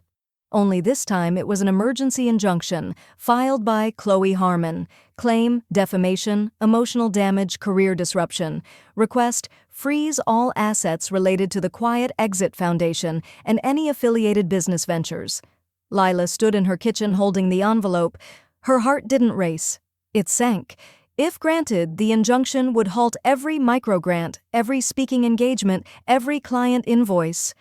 Only this time it was an emergency injunction, filed by Chloe Harmon. Claim, defamation, emotional damage, career disruption. Request, freeze all assets related to the Quiet Exit Foundation and any affiliated business ventures. Lila stood in her kitchen holding the envelope. Her heart didn't race. It sank. If granted, the injunction would halt every microgrant, every speaking engagement, every client invoice.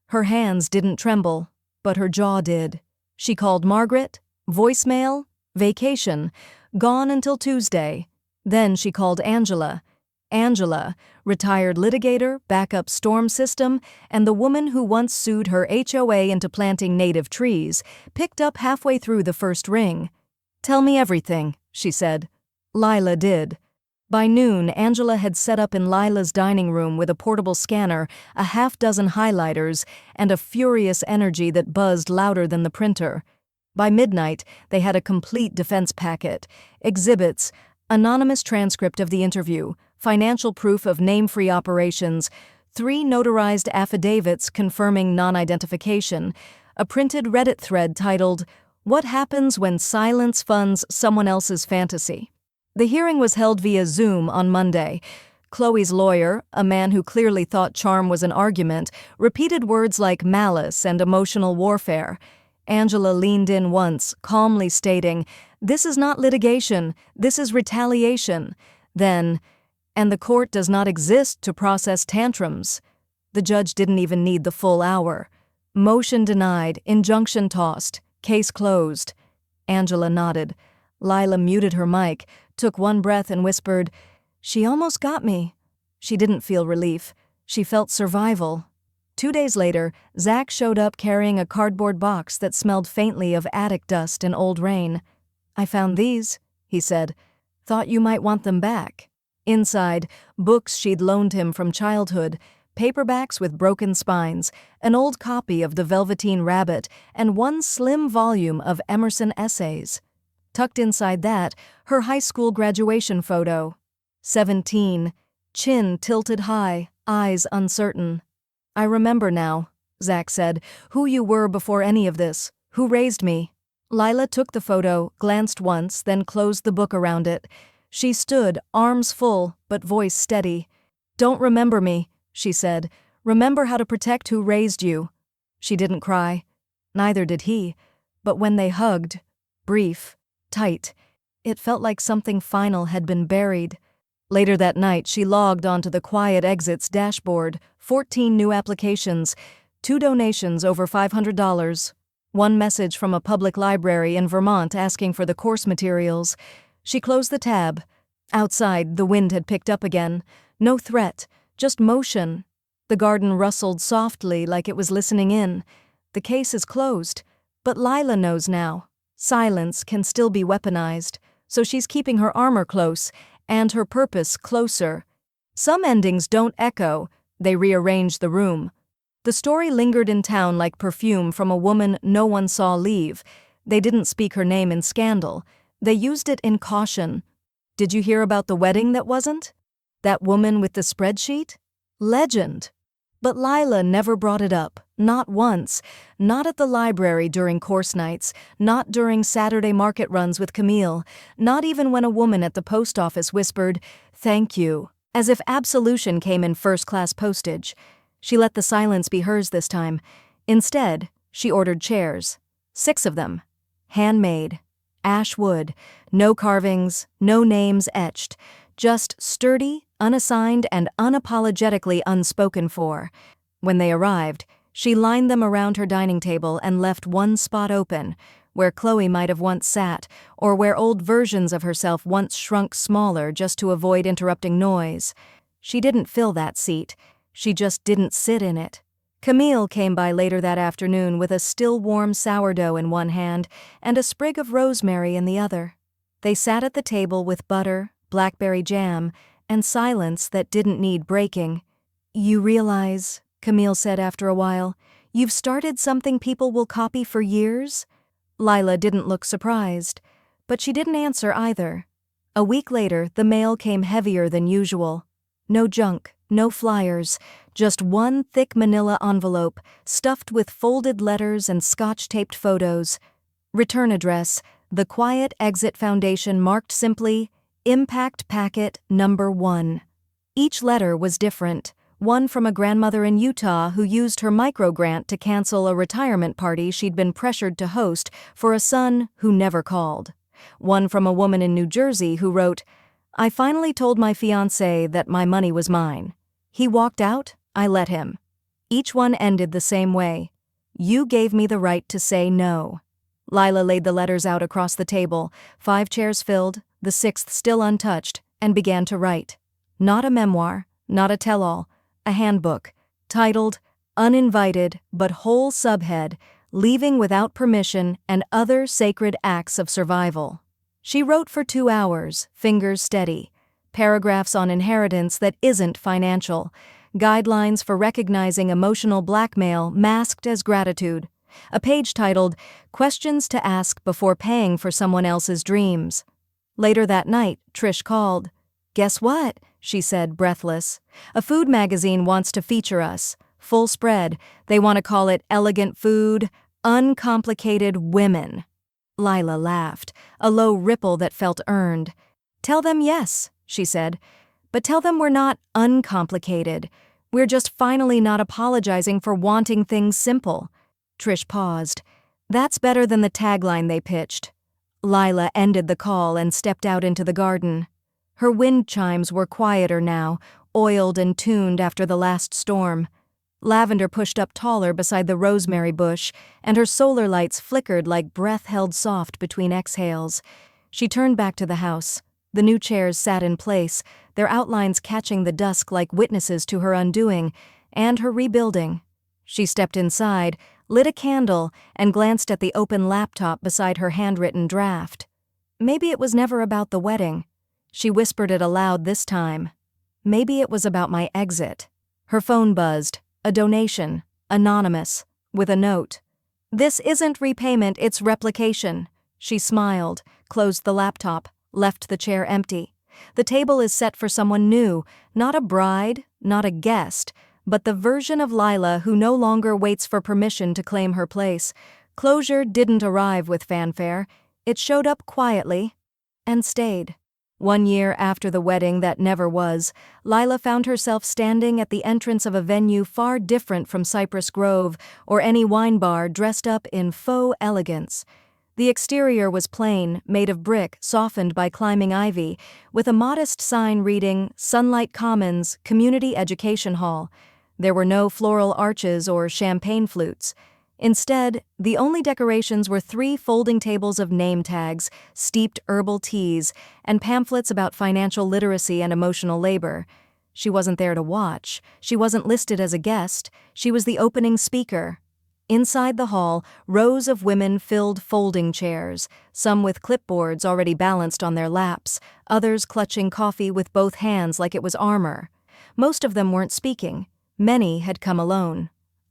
Her hands didn't tremble, but her jaw did. She called Margaret, voicemail, vacation, gone until Tuesday. Then she called Angela. Angela, retired litigator, backup storm system, and the woman who once sued her HOA into planting native trees, picked up halfway through the first ring. Tell me everything, she said. Lila did. By noon, Angela had set up in Lila's dining room with a portable scanner, a half-dozen highlighters, and a furious energy that buzzed louder than the printer. By midnight, they had a complete defense packet, exhibits, anonymous transcript of the interview, financial proof of name-free operations, 3 notarized affidavits confirming non-identification, a printed Reddit thread titled, What Happens When Silence Funds Someone Else's Fantasy? The hearing was held via Zoom on Monday. Chloe's lawyer, a man who clearly thought charm was an argument, repeated words like malice and emotional warfare. Angela leaned in once, calmly stating, This is not litigation, this is retaliation. Then, and the court does not exist to process tantrums. The judge didn't even need the full hour. Motion denied, injunction tossed, case closed. Angela nodded. Lila muted her mic, took one breath and whispered, She almost got me. She didn't feel relief. She felt survival. 2 days later, Zach showed up carrying a cardboard box that smelled faintly of attic dust and old rain. I found these, he said. Thought you might want them back. Inside, books she'd loaned him from childhood, paperbacks with broken spines, an old copy of The Velveteen Rabbit, and one slim volume of Emerson essays. Tucked inside that, her high school graduation photo. 17, chin tilted high, eyes uncertain. "I remember now," Zach said, "who you were before any of this, who raised me." Lila took the photo, glanced once, then closed the book around it. She stood, arms full, but voice steady. "Don't remember me," she said. "Remember how to protect who raised you." She didn't cry. Neither did he. But when they hugged, brief, tight, it felt like something final had been buried. Later that night, she logged onto the Quiet Exits dashboard, 14 new applications, 2 donations over $500, 1 message from a public library in Vermont asking for the course materials. She closed the tab. Outside, the wind had picked up again. No threat, just motion. The garden rustled softly like it was listening in. The case is closed, but Lila knows now. Silence can still be weaponized, so she's keeping her armor close, and her purpose closer. Some endings don't echo, they rearrange the room. The story lingered in town like perfume from a woman no one saw leave. They didn't speak her name in scandal. They used it in caution. Did you hear about the wedding that wasn't? That woman with the spreadsheet? Legend. But Lila never brought it up, not once, not at the library during course nights, not during Saturday market runs with Camille, not even when a woman at the post office whispered, "Thank you," as if absolution came in first-class postage. She let the silence be hers this time. Instead, she ordered chairs. 6 of them. Handmade. Ash wood. No carvings, no names etched. Just sturdy, unassigned, and unapologetically unspoken for. When they arrived, she lined them around her dining table and left one spot open, where Chloe might have once sat, or where old versions of herself once shrunk smaller just to avoid interrupting noise. She didn't fill that seat. She just didn't sit in it. Camille came by later that afternoon with a still warm sourdough in one hand and a sprig of rosemary in the other. They sat at the table with butter, blackberry jam, and silence that didn't need breaking. "You realize," Camille said after a while, "you've started something people will copy for years?" Lila didn't look surprised, but she didn't answer either. A week later, the mail came heavier than usual. No junk, no flyers, just one thick manila envelope stuffed with folded letters and scotch-taped photos. Return address, the Quiet Exit Foundation, marked simply, Impact Packet Number 1. Each letter was different. One from a grandmother in Utah who used her microgrant to cancel a retirement party she'd been pressured to host for a son who never called. One from a woman in New Jersey who wrote, "I finally told my fiancé that my money was mine. He walked out, I let him." Each one ended the same way. "You gave me the right to say no." Lila laid the letters out across the table, 5 chairs filled, the 6th still untouched, and began to write. Not a memoir, not a tell-all, a handbook, titled Uninvited but Whole Subhead, Leaving Without Permission and Other Sacred Acts of Survival. She wrote for 2 hours, fingers steady. Paragraphs on inheritance that isn't financial. Guidelines for recognizing emotional blackmail masked as gratitude. A page titled Questions to Ask Before Paying for Someone Else's Dreams. Later that night, Trish called. "Guess what?" she said, breathless. "A food magazine wants to feature us. Full spread. They want to call it Elegant Food, Uncomplicated Women." Lila laughed, a low ripple that felt earned. "Tell them yes," she said. "But tell them we're not uncomplicated. We're just finally not apologizing for wanting things simple." Trish paused. "That's better than the tagline they pitched." Lila ended the call and stepped out into the garden. Her wind chimes were quieter now, oiled and tuned after the last storm. Lavender pushed up taller beside the rosemary bush, and her solar lights flickered like breath held soft between exhales. She turned back to the house. The new chairs sat in place, their outlines catching the dusk like witnesses to her undoing and her rebuilding. She stepped inside, lit a candle, and glanced at the open laptop beside her handwritten draft. Maybe it was never about the wedding. She whispered it aloud this time. Maybe it was about my exit. Her phone buzzed. A donation. Anonymous. With a note. "This isn't repayment, it's replication." She smiled, closed the laptop, left the chair empty. The table is set for someone new, not a bride, not a guest, but the version of Lila who no longer waits for permission to claim her place. Closure didn't arrive with fanfare. It showed up quietly and stayed. 1 year after the wedding that never was, Lila found herself standing at the entrance of a venue far different from Cypress Grove or any wine bar, dressed up in faux elegance. The exterior was plain, made of brick, softened by climbing ivy, with a modest sign reading Sunlight Commons Community Education Hall. There were no floral arches or champagne flutes. Instead, the only decorations were 3 folding tables of name tags, steeped herbal teas, and pamphlets about financial literacy and emotional labor. She wasn't there to watch. She wasn't listed as a guest. She was the opening speaker. Inside the hall, rows of women filled folding chairs, some with clipboards already balanced on their laps, others clutching coffee with both hands like it was armor. Most of them weren't speaking. Many had come alone.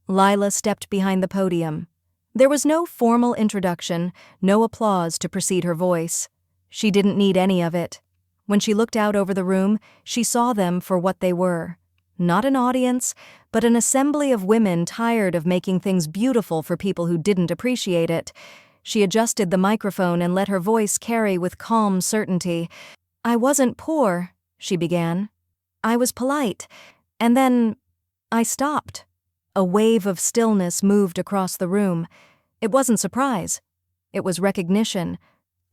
Lila stepped behind the podium. There was no formal introduction, no applause to precede her voice. She didn't need any of it. When she looked out over the room, she saw them for what they were. Not an audience, but an assembly of women tired of making things beautiful for people who didn't appreciate it. She adjusted the microphone and let her voice carry with calm certainty. "I wasn't poor," she began. "I was polite. And then I stopped." A wave of stillness moved across the room. It wasn't surprise. It was recognition.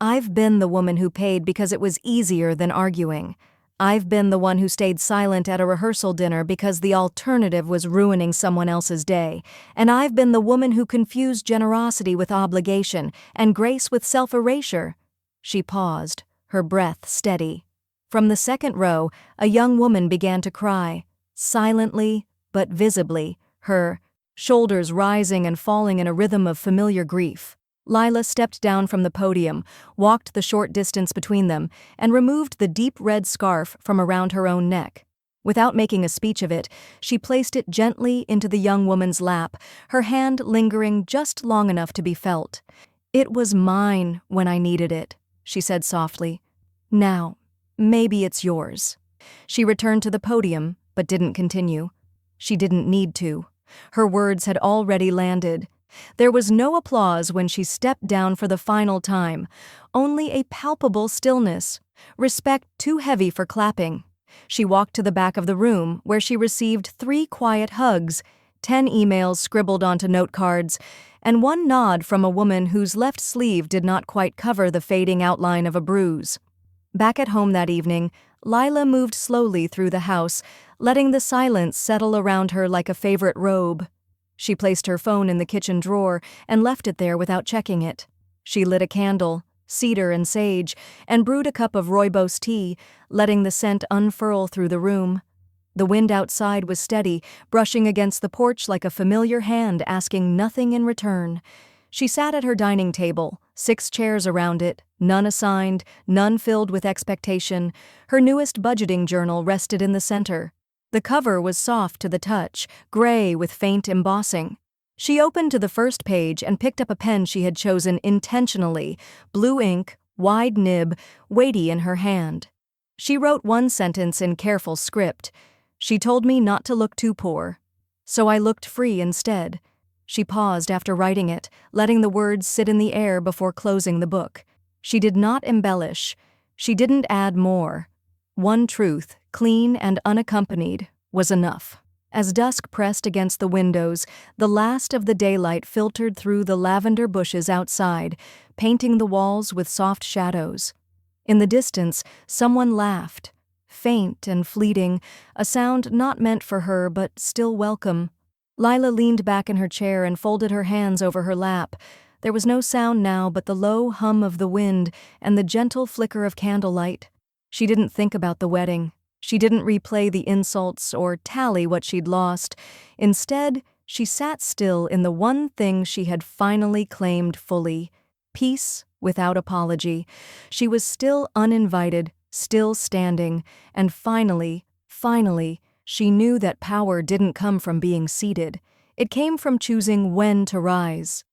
I've been the woman who paid because it was easier than arguing. I've been the one who stayed silent at a rehearsal dinner because the alternative was ruining someone else's day. And I've been the woman who confused generosity with obligation and grace with self-erasure. She paused, her breath steady. From the second row, a young woman began to cry, silently but visibly, her shoulders rising and falling in a rhythm of familiar grief. Lila stepped down from the podium, walked the short distance between them, and removed the deep red scarf from around her own neck. Without making a speech of it, she placed it gently into the young woman's lap, her hand lingering just long enough to be felt. "It was mine when I needed it," she said softly. "Now, maybe it's yours." She returned to the podium, but didn't continue. She didn't need to. Her words had already landed. There was no applause when she stepped down for the final time, only a palpable stillness, respect too heavy for clapping. She walked to the back of the room, where she received 3 quiet hugs, 10 emails scribbled onto note cards, and 1 nod from a woman whose left sleeve did not quite cover the fading outline of a bruise. Back at home that evening, Lila moved slowly through the house, letting the silence settle around her like a favorite robe. She placed her phone in the kitchen drawer and left it there without checking it. She lit a candle, cedar and sage, and brewed a cup of rooibos tea, letting the scent unfurl through the room. The wind outside was steady, brushing against the porch like a familiar hand asking nothing in return. She sat at her dining table, 6 chairs around it, none assigned, none filled with expectation. Her newest budgeting journal rested in the center. The cover was soft to the touch, gray with faint embossing. She opened to the first page and picked up a pen she had chosen intentionally, blue ink, wide nib, weighty in her hand. She wrote 1 sentence in careful script. "She told me not to look too poor. So I looked free instead." She paused after writing it, letting the words sit in the air before closing the book. She did not embellish. She didn't add more. 1 truth, clean and unaccompanied, was enough. As dusk pressed against the windows, the last of the daylight filtered through the lavender bushes outside, painting the walls with soft shadows. In the distance, someone laughed, faint and fleeting, a sound not meant for her but still welcome. Lila leaned back in her chair and folded her hands over her lap. There was no sound now but the low hum of the wind and the gentle flicker of candlelight. She didn't think about the wedding. She didn't replay the insults or tally what she'd lost. Instead, she sat still in the one thing she had finally claimed fully: peace without apology. She was still uninvited, still standing, and finally, She knew that power didn't come from being seated. It came from choosing when to rise.